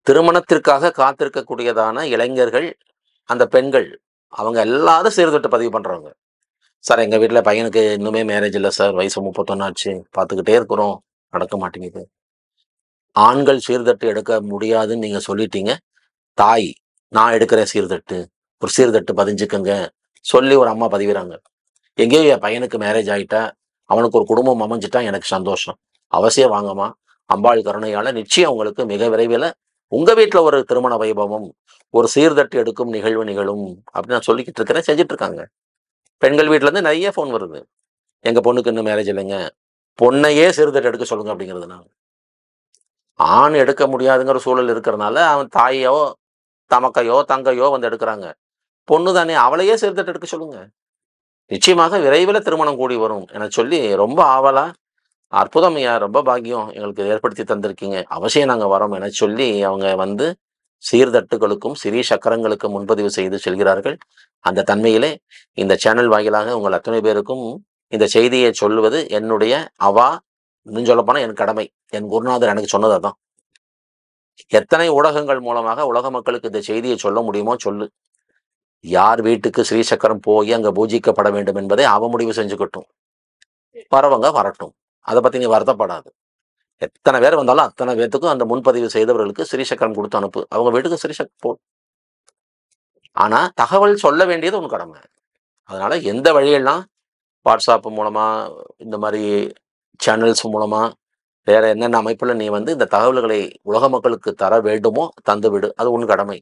[SPEAKER 1] திருமணத்திற்காக காத்திருக்கக்கூடியதான இளைஞர்கள், அந்த பெண்கள், அவங்க எல்லாரும் சீர்தட்டு பதிவு பண்றாங்க. சார் எங்க வீட்டுல பையனுக்கு இன்னுமே மேரேஜ் இல்லை சார், வயசு 31 ஆச்சு, பார்த்துக்கிட்டே இருக்கிறோம், நடக்க மாட்டேங்குது. ஆண்கள் சீர்தட்டு எடுக்க முடியாதுன்னு நீங்க சொல்லிட்டீங்க. தாய், நான் எடுக்கிறேன் சீர்தட்டு. ஒரு சீர்தட்டு பதிஞ்சுக்கங்க சொல்லி ஒரு அம்மா பதிவிறாங்க. எங்கேயோ என் பையனுக்கு மேரேஜ் ஆயிட்டா, அவனுக்கு ஒரு குடும்பம் அமைஞ்சிட்டா எனக்கு சந்தோஷம். அவசியம் வாங்கம்மா. அம்பாள் கருணையால நிச்சயம் உங்களுக்கு மிக விரைவில உங்க வீட்ல ஒரு திருமண வைபவம், ஒரு சீர்தட்டு எடுக்கும் நிகழ்வு நிகழும் அப்படின்னு நான் சொல்லிக்கிட்டு இருக்கிறேன். செஞ்சுட்டு இருக்காங்க. பெண்கள் வீட்ல இருந்து நெறைய ஃபோன் வருது. எங்க பொண்ணுக்கு இன்னும் மேரேஜ் இல்லைங்க. பொண்ணையே சீர்தட்டு எடுக்க சொல்லுங்க அப்படிங்கிறதுனால. ஆண் எடுக்க முடியாதுங்கிற சூழல் இருக்கிறனால, அவன் தாயோ, தமக்கையோ, தங்கையோ வந்து எடுக்குறாங்க. பொண்ணு தானே அவளையே சீர்தட்டு எடுக்க சொல்லுங்க. நிச்சயமாக விரைவில திருமணம் கூடி வரும் என சொல்லி ரொம்ப ஆவலா, "அற்புதம் ஐயா! ரொம்ப பாக்கியம் எங்களுக்கு ஏற்படுத்தி தந்திருக்கீங்க. அவசியம் நாங்க வரோம்" என சொல்லி அவங்க வந்து சீர்தட்டுகளுக்கும், சிறிய சக்கரங்களுக்கும் முன்பதிவு செய்து செல்கிறார்கள். அந்த தன்மையிலே இந்த சேனல் வாயிலாக உங்கள் அத்தனை பேருக்கும் இந்த செய்தியை சொல்லுவது என்னுடைய அவா, இன்னும் சொல்லப்போனா என் கடமை. என் குருநாதர் எனக்கு சொன்னது அதான். எத்தனை ஊடகங்கள் மூலமாக உலக மக்களுக்கு இந்த செய்தியை சொல்ல முடியுமோ சொல்லு. யார் வீட்டுக்கு ஸ்ரீசக்கரம் போய் அங்க பூஜிக்கப்பட வேண்டும் என்பதை அவ முடிவு செஞ்சுக்கட்டும். வரவங்க வரட்டும். அத பத்தி நீ வருத்தப்படாத. எத்தனை பேர் வந்தாலும் அத்தனை பேத்துக்கும் அந்த முன்பதிவு செய்தவர்களுக்கு ஸ்ரீசக்கரம் குடுத்து அனுப்பு. அவங்க வீட்டுக்கு ஸ்ரீசக்கரம் போ. ஆனா தகவல் சொல்ல வேண்டியது உன் கடமை. அதனால எந்த வழியெல்லாம் WhatsApp மூலமா, இந்த மாரி சேனல்ஸ் மூலமா, வேற என்னென்ன அமைப்புல நீ வந்து இந்த தகவல்களை உலக மக்களுக்கு தர வேண்டுமோ தந்து விடு. அது உன் கடமை.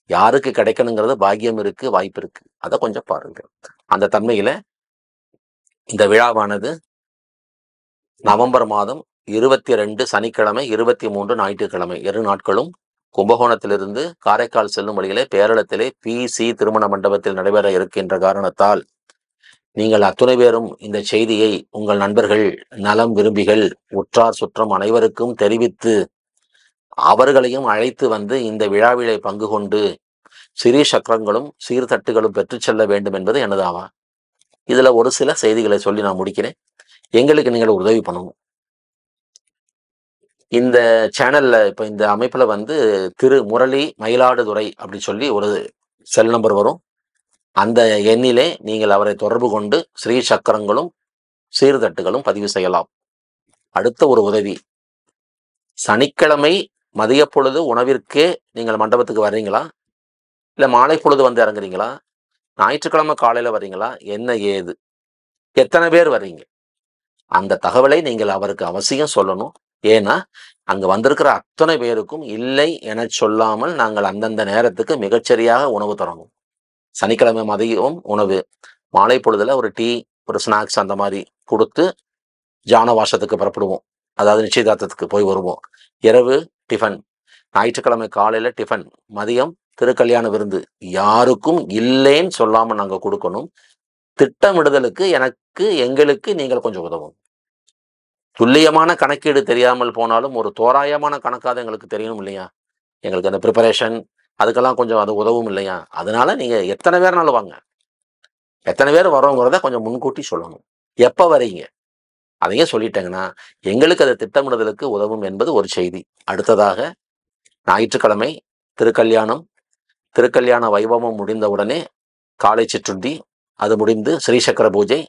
[SPEAKER 1] யாருக்கு கிடைக்கணுங்கிறது பாக்கியம் இருக்கு, வாய்ப்பு இருக்கு. அத கொஞ்சம் பாருங்க. அந்த தன்மையில இந்த விழாவானது நவம்பர் மாதம் 22 சனிக்கிழமை, 23 ஞாயிற்றுக்கிழமை 2 நாட்களும் கும்பகோணத்திலிருந்து காரைக்கால் செல்லும் வழியிலே பேரளத்திலே PC திருமண மண்டபத்தில் நடைபெற இருக்கின்ற காரணத்தால், நீங்கள் அத்துணை பேரும் இந்த செய்தியை உங்கள் நண்பர்கள், நலம் விரும்பிகள், உற்றார் சுற்றம் அனைவருக்கும் தெரிவித்து, அவர்களையும் அழைத்து வந்து இந்த விழாவிலே பங்கு கொண்டு, சிறிய சக்கரங்களும், சீர்தட்டுகளும் பெற்றுச் செல்ல வேண்டும் என்பது எனது ஆவா. இதுல ஒரு சில செய்திகளை சொல்லி நான் முடிக்கிறேன். எங்களுக்கு நீங்கள் உதவி பண்ணணும். இந்த சேனல்ல இப்ப இந்த அமைப்புல வந்து திரு முரளி மயிலாடுதுறை அப்படி சொல்லி ஒரு செல் நம்பர் வரும். அந்த எண்ணிலே நீங்கள் அவரை தொடர்பு கொண்டு ஸ்ரீ சக்கரங்களும், சீர்தட்டுகளும் பதிவு செய்யலாம். அடுத்த ஒரு உதவி. சனிக்கிழமை மதிய பொழுது உணவிற்கே நீங்கள் மண்டபத்துக்கு வர்றீங்களா? இல்ல மாலை பொழுது வந்து இறங்குறீங்களா? ஞாயிற்றுக்கிழமை காலையில வர்றீங்களா? என்ன ஏது? எத்தனை பேர் வர்றீங்க? அந்த தகவலை நீங்கள் அவருக்கு அவசியம் சொல்லணும். ஏன்னா, அங்க வந்திருக்கிற அத்தனை பேருக்கும் இல்லை எனச் சொல்லாமல் நாங்கள் அந்தந்த நேரத்துக்கு மிகச்சரியாக உணவு தரணும். சனிக்கிழமை மதியம் உணவு, மாலை பொழுதுல ஒரு டீ, ஒரு ஸ்நாக்ஸ் அந்த மாரி குடுத்து ஜானவாசத்துக்கு புறப்படுவோம். அதாவது நிச்சயதார்த்தத்துக்கு போய் வருவோம். இரவு டிஃபன், ஞாயிற்றுக்கிழமை காலையில டிஃபன், மதியம் திருக்கல்யாண விருந்து. யாருக்கும் இல்லேன்னு சொல்லாம நாங்க குடுக்கணும். திட்டமிடுதலுக்கு எங்களுக்கு நீங்கள் கொஞ்சம் உதவணும். துல்லியமான கணக்கீடு தெரியாமல் போனாலும், ஒரு தோராயமான கணக்காவது எங்களுக்கு தெரியணும் இல்லையா? எங்களுக்கு அந்த பிரிப்பரேஷன் அதுக்கெல்லாம் கொஞ்சம் அது உதவும் இல்லையா? அதனால நீங்க எத்தனை பேர்னாலும் வாங்க. எத்தனை பேர் வர்றோங்கிறத கொஞ்சம் முன்கூட்டி சொல்லணும். எப்ப வர்றீங்க? அதையும் சொல்லிட்டேங்கன்னா, எங்களுக்கு அத திட்டமிடுதலுக்கு உதவும் என்பது ஒரு செய்தி. அடுத்ததாக ஞாயிற்றுக்கிழமை திருக்கல்யாணம். திருக்கல்யாண வைபவம் முடிந்தவுடனே காலை சிற்றுண்டி, அது முடிந்து ஸ்ரீசக்கர பூஜை.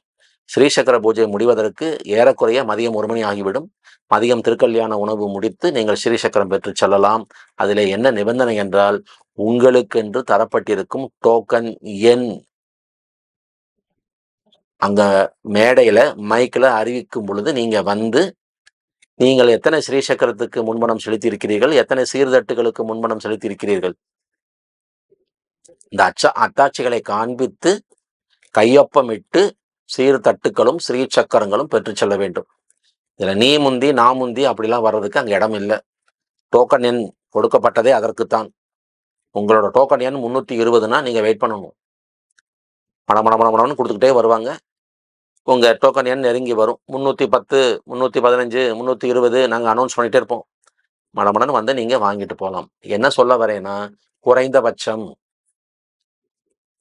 [SPEAKER 1] ஸ்ரீசக்கர பூஜை முடிவதற்கு ஏறக்குறைய மதியம் 1 மணி ஆகிவிடும். மதியம் திருக்கல்யாண உணவு முடித்து நீங்கள் ஸ்ரீசக்கரம் பெற்றுச் செல்லலாம். அதிலே என்ன நிபந்தனை என்றால், உங்களுக்கென்று தரப்பட்டிருக்கும் டோக்கன் எண் அங்க மேடையில, மைக்ல அறிவிக்கும் பொழுது நீங்க வந்து, நீங்கள் எத்தனை ஸ்ரீசக்கரத்துக்கு முன்பணம் செலுத்தியிருக்கிறீர்கள்? எத்தனை சீர்தட்டுகளுக்கு முன்பணம் செலுத்தியிருக்கிறீர்கள்? இந்த அத்தாட்சிகளை காண்பித்து, கையொப்பமிட்டு, சீர்தட்டுகளும், ஸ்ரீசக்கரங்களும் பெற்றுச் செல்ல வேண்டும். இதுல நீ முந்தி, நான் முந்தி அப்படிலாம் வர்றதுக்கு அங்க இடம் இல்ல. டோக்கன் எண் கொடுக்கப்பட்டதே அதற்குத்தான். உங்களோட டோக்கன் எண் 320ன்னா நீங்க வெயிட் பண்ணணும். மடமடன்னு குடுத்துக்கிட்டே வருவாங்க. உங்க டோக்கன் எண் நெருங்கி வரும். 310, 315, 320 நாங்க அனௌன்ஸ் பண்ணிட்டே இருப்போம். மடமடன்னு வந்து நீங்க வாங்கிட்டு போலாம். என்ன சொல்ல வரேன்னா, குறைந்தபட்சம்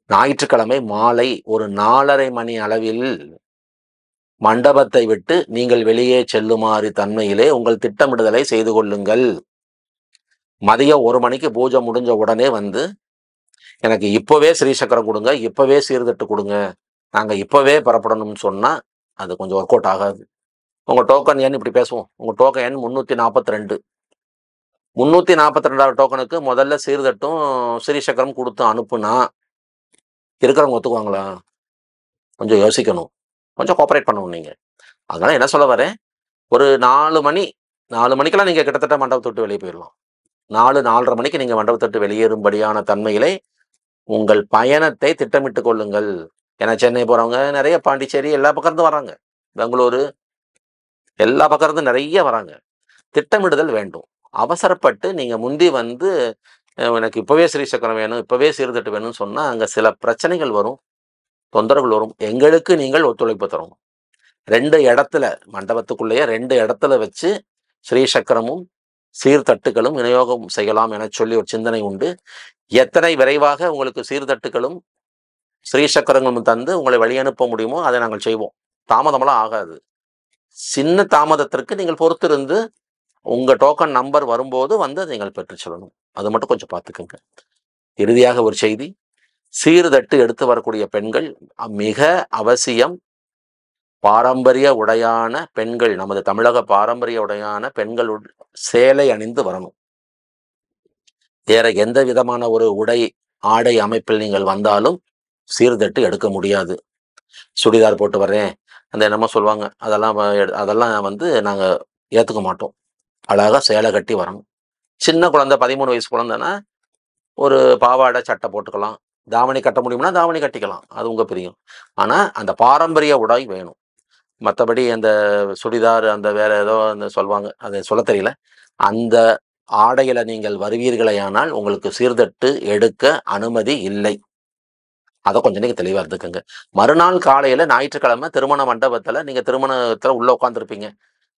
[SPEAKER 1] ஞாயிற்றுக்கிழமை மாலை ஒரு 4:30 மணி அளவில் மண்டபத்தை விட்டு நீங்கள் வெளியே செல்லுமாறு தன்மையிலே உங்கள் திட்டமிடுதலை செய்து கொள்ளுங்கள். மதியம் 1 மணிக்கு பூஜை முடிஞ்ச உடனே வந்து, எனக்கு இப்பவே ஸ்ரீசக்கரம் குடுங்க, இப்பவே சீர்தட்டு குடுங்க, நாங்க இப்பவே புறப்படணும்னு சொன்னா, அது கொஞ்சம் ஒர்க் அவுட் ஆகாது. உங்க டோக்கன் எண் இப்படி பேசுவோம். உங்க டோக்கன் எண் 342. 342வது டோக்கனுக்கு முதல்ல சீர்தட்டும் ஸ்ரீசக்கரம் கொடுத்து அனுப்புனா இருக்கிறவங்க ஒத்துக்குவாங்களா? கொஞ்சம் யோசிக்கணும். கொஞ்சம் கோஆப்பரேட் பண்ணணும் நீங்க. அதனால என்ன சொல்ல வரேன், ஒரு 4 மணி 4 மணிக்கெல்லாம் நீங்க கிட்டத்தட்ட மண்டபத்த விட்டு வெளிய போயிரலாம். 4, 4:30 மணிக்கு நீங்க மண்டபத்த விட்டு வெளியேறும்படியான தன்மையிலே உங்கள் பயணத்தை திட்டமிட்டுக் கொள்ளுங்கள். ஏன்னா சென்னை போறவங்க நெறைய பாண்டிச்சேரி எல்லா பக்கம் இருந்தும் வராங்க. பெங்களூரு எல்லா பக்கம் இருந்தும் நெறைய வராங்க. திட்டமிடுதல் வேண்டும். அவசரப்பட்டு நீங்க முந்தி வந்து எனக்கு இப்பவே ஸ்ரீசக்கரம் வேணும், இப்பவே சீர்தட்டு வேணும்னு சொன்னா, அங்க சில பிரச்சனைகள் வரும், தொந்தரவுகள் வரும். எங்களுக்கு நீங்கள் ஒத்துழைப்பு தரணும். 2 இடத்துல மண்டபத்துக்குள்ளேயே 2 இடத்துல வச்சு ஸ்ரீசக்கரமும், சீர்தட்டுகளும் விநியோகம் செய்யலாம் எனச் சொல்லி ஒரு சிந்தனை உண்டு. எத்தனை விரைவாக உங்களுக்கு சீர்தட்டுகளும், ஸ்ரீசக்கரங்களும் தந்து உங்களை வழி அனுப்ப முடியுமோ, அதை நாங்கள் செய்வோம். தாமதமெல்லாம் ஆகாது. சின்ன தாமதத்திற்கு நீங்கள் பொறுத்திருந்து உங்க டோக்கன் நம்பர் வரும்போது வந்து நீங்கள் பெற்றுச் செல்லணும். அது மட்டும் கொஞ்சம் பார்த்துக்கங்க. இறுதியாக ஒரு செய்தி. சீர்தட்டு எடுத்து வரக்கூடிய பெண்கள் மிக அவசியம். பாரம்பரிய உடையான பெண்கள், நமது தமிழக பாரம்பரிய உடையான பெண்கள் சேலை அணிந்து வரணும். வேற எந்த விதமான ஒரு ஆடை அமைப்பில் நீங்கள் வந்தாலும் சீர்தட்டு எடுக்க முடியாது. சுடிதார் போட்டு வர்றேன், அந்த என்னமோ சொல்லுவாங்க, அதெல்லாம் வந்து நாங்க ஏத்துக்க மாட்டோம். அழகா சேலை கட்டி வரணும். சின்ன குழந்தை 13 வயசு குழந்தைன்னா ஒரு பாவாடை, சட்டை போட்டுக்கலாம். தாவணி கட்ட முடியும்னா தாவணி கட்டிக்கலாம். அது உங்க பிரியம். ஆனா அந்த பாரம்பரிய உடை வேணும். மத்தபடி அந்த சுடிதார் அந்த வேற ஏதோ அந்த சொல்வாங்க. அது சொல்லத் தெரியல. அந்த ஆடையில நீங்கள் வருவீர்களேயானால் உங்களுக்கு சீர்தட்டு எடுக்க அனுமதி இல்லை. அத கொஞ்சம் நீங்க தெளிவா இருந்துக்கங்க. மறுநாள் காலையில ஞாயிற்றுக்கிழமை திருமண மண்டபத்துல நீங்க திருமணத்துல உள்ள உட்கார்ந்திருப்பீங்க.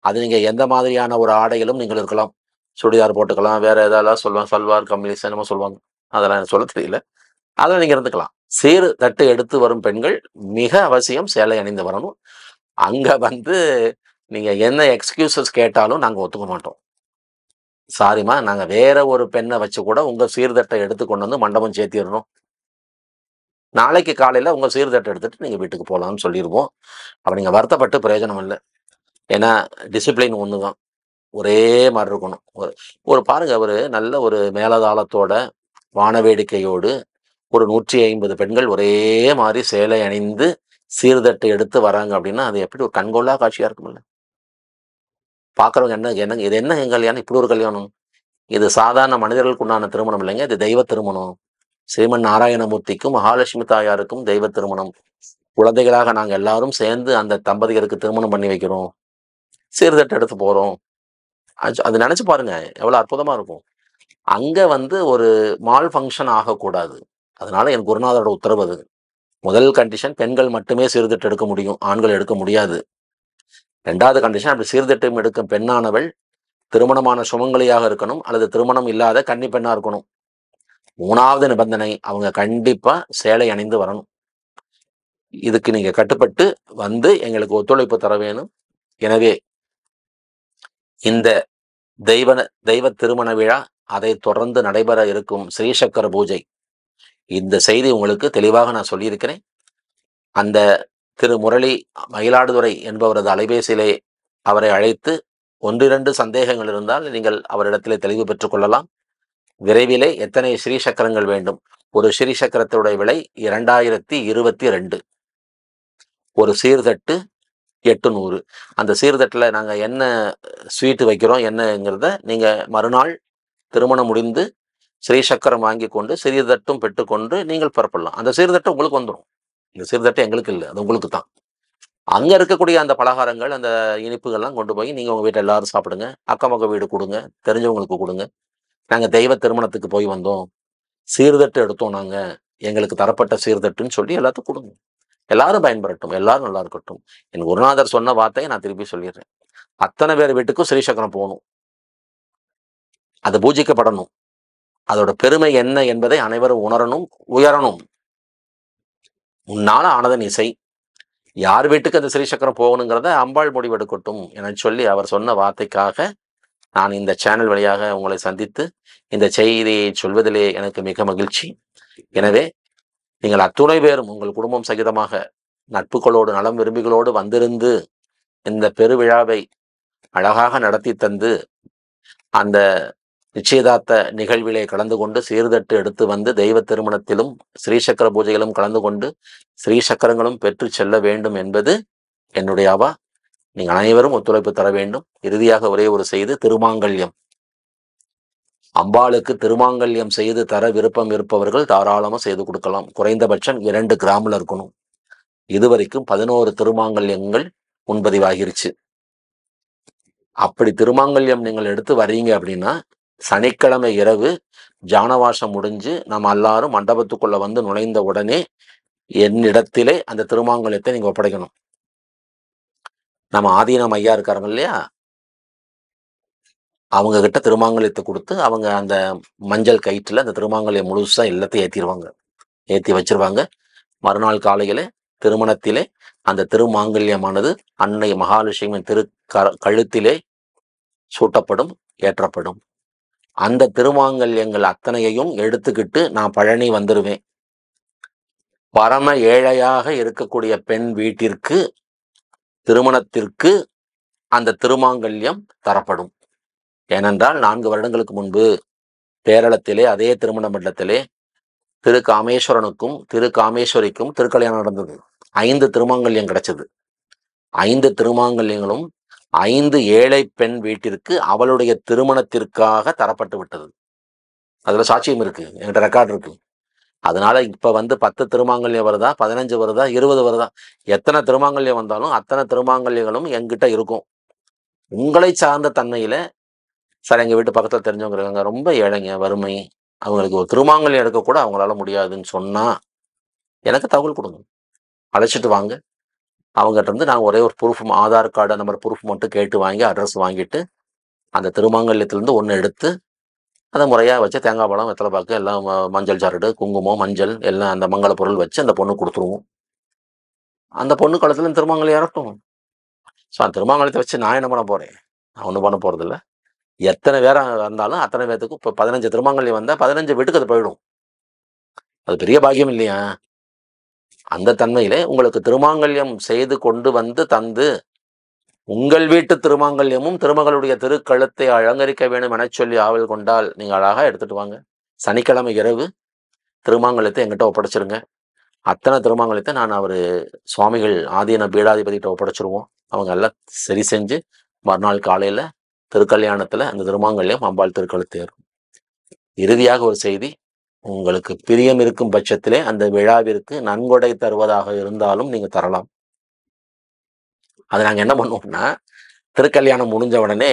[SPEAKER 1] அது நீங்க எந்த மாதிரியான ஒரு ஆடையிலும் நீங்கள் இருக்கலாம். சுடிதார் போட்டுக்கலாம். வேற ஏதாவது சொல்லுவாங்க. சல்வார் கமீஸ் என்னமோ சொல்லுவாங்க. அதெல்லாம் எனக்கு சொல்லத் தெரியல. அதுல நீங்க இருந்துக்கலாம். சீர் தட்டு எடுத்து வரும் பெண்கள் மிக அவசியம் சேலை அணிந்து வரணும். அங்க வந்து நீங்க என்ன எக்ஸ்கியூசஸ் கேட்டாலும் நாங்க ஒத்துக்க மாட்டோம். சாரிம்மா, நாங்க வேற ஒரு பெண்ண வச்சு கூட உங்க சீர்தட்ட எடுத்து கொண்டு வந்து மண்டபம் சேர்த்திறணும். நாளைக்கு காலையில உங்க சீர்தட்ட எடுத்துட்டு நீங்க வீட்டுக்கு போலாம்னு சொல்லிருவோம். அப்ப நீங்க வருத்தப்பட்டு பிரயோஜனம் இல்ல. ஏன்னா டிசிப்ளின் ஒண்ணுதான். ஒரே மாரி இருக்கணும். ஒரு பாருங்க ஒரு நல்ல ஒரு மேளதாளத்தோட, வானவேடிக்கையோடு ஒரு 150 பெண்கள் ஒரே மாரி சேலை அணிந்து சீர்தட்டு எடுத்து வராங்க அப்படின்னா, அது எப்படி ஒரு கண்கொள்ளா காட்சியா இருக்கும்ல. பார்க்குறவங்க என்னங்க இது என்ன கல்யாணம்? இப்படி ஒரு கல்யாணம். இது சாதாரண மனிதர்களுக்கு உண்டான திருமணம் இல்லைங்க. இது தெய்வ திருமணம். ஸ்ரீமன் நாராயணமூர்த்திக்கும், மகாலட்சுமி தாயாருக்கும் தெய்வ திருமணம். குழந்தைகளாக நாங்க எல்லாரும் சேர்ந்து அந்த தம்பதியருக்கு திருமணம் பண்ணி வைக்கிறோம். சீர்தட்டு எடுத்து போறோம். அது நெனச்சு பாருங்க. எவ்வளவு அற்புதமா இருக்கும். அங்க வந்து ஒரு மால் ஃபங்ஷன் ஆகக்கூடாது. அதனால என் குருநாதரோட உத்தரவு அது. முதல் கண்டிஷன் பெண்கள் மட்டுமே சீர்தட்டு எடுக்க முடியும். ஆண்கள் எடுக்க முடியாது. 2வது கண்டிஷன் அப்படி சீர்தட்டு எடுக்கும் பெண்ணானவள் திருமணமான சுமங்கலியாக இருக்கணும் அல்லது திருமணம் இல்லாத கன்னி பெண்ணா இருக்கணும். 3வது நிபந்தனை அவங்க கண்டிப்பா சேலை அணிந்து வரணும். இதுக்கு நீங்க கட்டுப்பட்டு வந்து எங்களுக்கு ஒத்துழைப்பு தர வேணும். எனவே இந்த தெய்வ திருமண விழா, அதைத் தொடர்ந்து நடைபெற இருக்கும் ஸ்ரீசக்கர பூஜை, இந்த செய்தி உங்களுக்கு தெளிவாக நான் சொல்லியிருக்கிறேன். அந்த திரு முரளி மயிலாடுதுறை என்பவரது அலைபேசியிலே அவரை அழைத்து 1, 2 சந்தேகங்கள் இருந்தால் நீங்கள் அவரிடத்திலே தெளிவு பெற்றுக் கொள்ளலாம். விரைவிலே எத்தனை ஸ்ரீசக்கரங்கள் வேண்டும்? ஒரு ஸ்ரீசக்கரத்துடைய விலை 2022. ஒரு சீர்தட்டு 800. அந்த சீர்தட்டுல நாங்க என்ன ஸ்வீட் வைக்கிறோம் என்னங்கிறத நீங்க மறுநாள் திருமணம் முடிந்து ஸ்ரீசக்கரம் வாங்கிக் கொண்டு சீர்தட்டும் பெற்றுக்கொண்டு நீங்கள் புறப்படலாம். அந்த சீர்தட்டு உங்களுக்கு வந்துரும். இந்த சீர்தட்டு எங்களுக்கு இல்ல. அது உங்களுக்கு தான். அங்க இருக்கக்கூடிய அந்த பலகாரங்கள், அந்த இனிப்புகள்லாம் கொண்டு போய் நீங்க உங்க வீட்ல எல்லாரும் சாப்பிடுங்க. அக்கம் பக்கம் வீடு குடுங்க. தெரிஞ்சவங்களுக்கு குடுங்க. நாங்க தெய்வ திருமணத்துக்கு போய் வந்தோம். சீர்தட்டு எடுத்தோம் நாங்க. எங்களுக்கு தரப்பட்ட சீர்தட்டுன்னு சொல்லி எல்லாத்துக்கும் குடுங்க. எல்லாரும் பயன்பெறட்டும். எல்லாரும் நல்லா இருக்கட்டும். என் குருநாதர் சொன்ன வார்த்தைய நான் திருப்பி சொல்லிர்றேன். அத்தனை பேர் வீட்டுக்கும் ஸ்ரீசக்கரம் போணும். அது பூஜிக்கப்படணும். அதோட பெருமை என்ன என்பதை அனைவரும் உணரணும், உயரணும். உன்னால ஆனத நீ செய். யார் வீட்டுக்கு அந்த ஸ்ரீசக்கரம் போகணுங்கிறத அம்பாள் முடிவெடுக்கட்டும் எனச் சொல்லி அவர் சொன்ன வார்த்தைக்காக நான் இந்த சேனல் வழியாக உங்களை சந்தித்து இந்த செய்தியை சொல்வதிலே எனக்கு மிக மகிழ்ச்சி. எனவே நீங்கள் அத்துணை பேரும் உங்கள் குடும்பம் சகிதமாக நட்புகளோடு நலம் விரும்பிகளோடு வந்திருந்து இந்த பெருவிழாவை அழகாக நடத்தி தந்து அந்த நிச்சயதார்த்த நிகழ்விலே கலந்து கொண்டு சீர்தட்டு எடுத்து வந்து தெய்வ திருமணத்திலும் ஸ்ரீசக்கர பூஜைகளும் கலந்து கொண்டு ஸ்ரீசக்கரங்களும் பெற்று செல்ல வேண்டும் என்பது என்னுடைய அவா. நீங்கள் அனைவரும் ஒத்துழைப்பு தர வேண்டும். இறுதியாக ஒரே ஒரு செய்து, திருமாங்கல்யம். அம்பாளுக்கு திருமாங்கல்யம் செய்து தர விருப்பம் இருப்பவர்கள் தாராளமாக செய்து கொடுக்கலாம். குறைந்தபட்சம் 2 கிராமில் இருக்கணும். இதுவரைக்கும் 11 திருமாங்கல்யங்கள் முன்பதிவாகிருச்சு. அப்படி திருமாங்கல்யம் நீங்கள் எடுத்து வர்றீங்க அப்படின்னா, சனிக்கிழமை இரவு ஜானவாசம் முடிஞ்சு நம்ம எல்லாரும் மண்டபத்துக்குள்ள வந்து நுழைந்த உடனே என்னிடத்திலே அந்த திருமாங்கல்யத்தை நீங்க ஒப்படைக்கணும். நம்ம ஆதீனம் ஐயா இருக்காருங்க இல்லையா, அவங்க கிட்ட திருமாங்கல்யத்தை கொடுத்து அவங்க அந்த மஞ்சள் கயிற்றுல அந்த திருமாங்கல்யம் முழுசா எல்லாத்தையும் ஏற்றிடுவாங்க, ஏற்றி வச்சிருவாங்க. மறுநாள் காலையில திருமணத்திலே அந்த திருமாங்கல்யமானது அன்னை மகாலட்சுமியின் கழுத்திலே சூட்டப்படும், ஏற்றப்படும். அந்த திருமாங்கல்யங்கள் அத்தனையையும் எடுத்துக்கிட்டு நான் பழனி வந்துருவேன். பரம ஏழையாக இருக்கக்கூடிய பெண் வீட்டிற்கு திருமணத்திற்கு அந்த திருமாங்கல்யம் தரப்படும். ஏனென்றால் 4 வருடங்களுக்கு முன்பு கேரளத்திலே அதே திருமண மண்டலத்திலே திரு காமேஸ்வரனுக்கும் திரு காமேஸ்வரிக்கும் திருக்கல்யாணம் நடந்தது. 5 திருமாங்கல்யம் கிடைச்சது. 5 திருமாங்கல்யங்களும் 5 ஏழை பெண் வீட்டிற்கு அவளுடைய திருமணத்திற்காக தரப்பட்டு விட்டது. அதுல சாட்சியம் இருக்கு, என்கிட்ட ரெக்கார்டு இருக்கு. அதனால இப்ப வந்து 10 திருமாங்கல்யம் வருதா, 15 வருதா, 20 வருதா, எத்தனை திருமாங்கல்யம் வந்தாலும் அத்தனை திருமாங்கல்யங்களும் என்கிட்ட இருக்கும். உங்களை சார்ந்த தன்மையில, சார் எங்க வீட்டு பக்கத்துல தெரிஞ்சவங்க இருக்காங்க, ரொம்ப ஏழைங்க, வறுமை, அவங்களுக்கு ஒரு திருமாங்கல்யம் எடுக்க கூட அவங்களால முடியாதுன்னு சொன்னா எனக்கு தகவல் கொடுங்க, அழைச்சிட்டு வாங்க. அவங்ககிட்ட இருந்து நான் ஒரே ஒரு proof, Aadhaar card number proof மட்டும் கேட்டு வாங்கி அட்ரஸ் வாங்கிட்டு அந்த திருமாங்கல்யத்திலிருந்து ஒன்று எடுத்து அதை முறையாக வச்சு தேங்காய் பழம், வெத்தலை பாக்கு எல்லாம், மஞ்சள் சாரடு, குங்குமம், மஞ்சள் எல்லாம் அந்த மங்கள பொருள் வச்சு அந்த பொண்ணு கொடுத்துருவோம். அந்த பொண்ணு காலத்துல திருமாங்கல்யம் இறக்கும். ஸோ அந்த திருமாங்கல்யத்தை வச்சு நான் என்ன பண்ண போறேன்? நான் ஒன்றும் பண்ண போறது இல்லை. எத்தனை பேரா இருந்தாலும் அத்தனை பேர்த்துக்கும் இப்போ 15 திருமாங்கல்யம் வந்தால் 15 வீட்டுக்கு அது போயிடும். அது பெரிய பாக்கியம் இல்லையா? அந்த தன்மையிலே உங்களுக்கு திருமாங்கல்யம் செய்து கொண்டு வந்து தந்து, உங்கள் வீட்டு திருமாங்கல்யமும் திருமகளுடைய திருக்கழுத்தை அலங்கரிக்க வேண்டும் என சொல்லி ஆவல் கொண்டால் நீங்க அழகா எடுத்துட்டு வாங்க. சனிக்கிழமை இரவு திருமாங்கல்யத்தை எங்கிட்ட ஒப்படைச்சிருங்க. அத்தனை திருமாங்கல்யத்தை நான் அவர் சுவாமிகள் ஆதீன பீடாதிபதிகிட்ட ஒப்படைச்சிருவோம். அவங்க எல்லாம் சரி செஞ்சு மறுநாள் காலையில திருக்கல்யாணத்துல அந்த திருமாங்கல்யம் அம்பாள் திருக்கழுத்தேறும். இறுதியாக ஒரு செய்தி, உங்களுக்கு பிரியம் இருக்கும் பட்சத்திலே அந்த விழாவிற்கு நன்கொடை தருவதாக இருந்தாலும் நீங்க தரலாம். அது நாங்க என்ன பண்ணுவோம்னா, திருக்கல்யாணம் முடிஞ்ச உடனே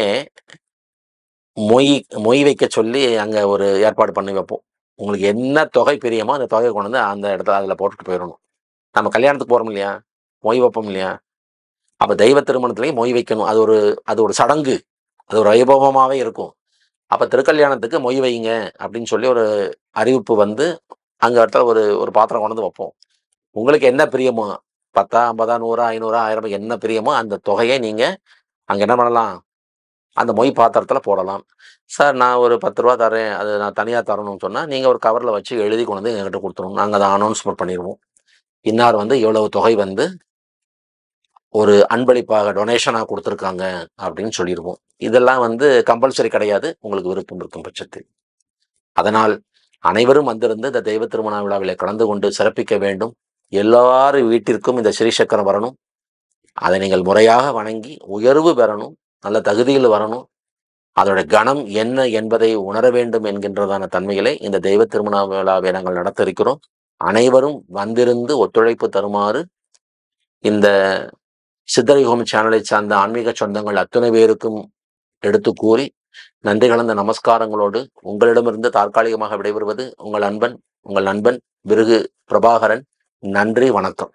[SPEAKER 1] மொய் வைக்க சொல்லி அங்க ஒரு ஏற்பாடு பண்ணி வைப்போம். உங்களுக்கு என்ன தொகை பிரியமோ அந்த தொகையை கொண்டு வந்து அந்த இடத்துல அதில் போட்டுட்டு போயிடணும். நம்ம கல்யாணத்துக்கு போறோம் இல்லையா, மொய் வைப்போம் இல்லையா, அப்ப தெய்வ திருமணத்திலையும் மொய் வைக்கணும். அது ஒரு சடங்கு, அது ஒரு வைபவமாவே இருக்கும். அப்ப திருக்கல்யாணத்துக்கு மொய் வைங்க அப்படின்னு சொல்லி ஒரு அறிவிப்பு வந்து அங்க இடத்துல ஒரு பாத்திரம் கொண்டு வந்து வைப்போம். உங்களுக்கு என்ன பிரியமோ, 10, 50, 100, 500, 1000 என்ன பிரியமோ அந்த தொகையை நீங்க அங்க என்ன பண்ணலாம், அந்த மொய் பாத்திரத்துல போடலாம். சார் நான் ஒரு 10 ரூபா தரேன், அது நான் தனியா தரணும்னு சொன்னா நீங்க ஒரு கவர்ல வச்சு எழுதி கொண்டு வந்து என்கிட்ட கொடுத்துருவோம். நாங்க அதை அனௌன்ஸ்மெண்ட் பண்ணிடுவோம். இன்னார் வந்து இவ்வளவு தொகை வந்து ஒரு அன்பளிப்பாக டொனேஷனா கொடுத்துருக்காங்க அப்படின்னு சொல்லிடுவோம். இதெல்லாம் வந்து கம்பல்சரி கிடையாது, உங்களுக்கு விருப்பம் இருக்கும் பட்சத்தில். அதனால் அனைவரும் வந்திருந்து இந்த தெய்வ திருமண விழாவிலே கலந்து கொண்டு சிறப்பிக்க வேண்டும். எல்லாரும் வீட்டிற்கும் இந்த ஸ்ரீசக்கரம் வரணும். அதை நீங்கள் முறையாக வணங்கி உயர்வு பெறணும், நல்ல தகுதியில் வரணும். அதோட கணம் என்ன என்பதை உணர வேண்டும் என்கின்றதான தன்மையிலே இந்த தெய்வ திருமண விழாவை நாங்கள் நடத்த இருக்கிறோம். அனைவரும் வந்திருந்து ஒத்துழைப்பு தருமாறு இந்த சித்தரிஹோம் சேனலை சார்ந்த ஆன்மீக சொந்தங்கள் அத்தனை பேருக்கும் எடுத்து கூறி நன்றி கலந்த நமஸ்காரங்களோடு உங்களிடமிருந்து தற்காலிகமாக விடைபெறுவது உங்கள் நண்பன் பிருகு பிரபாகரன். நன்றி, வணக்கம்.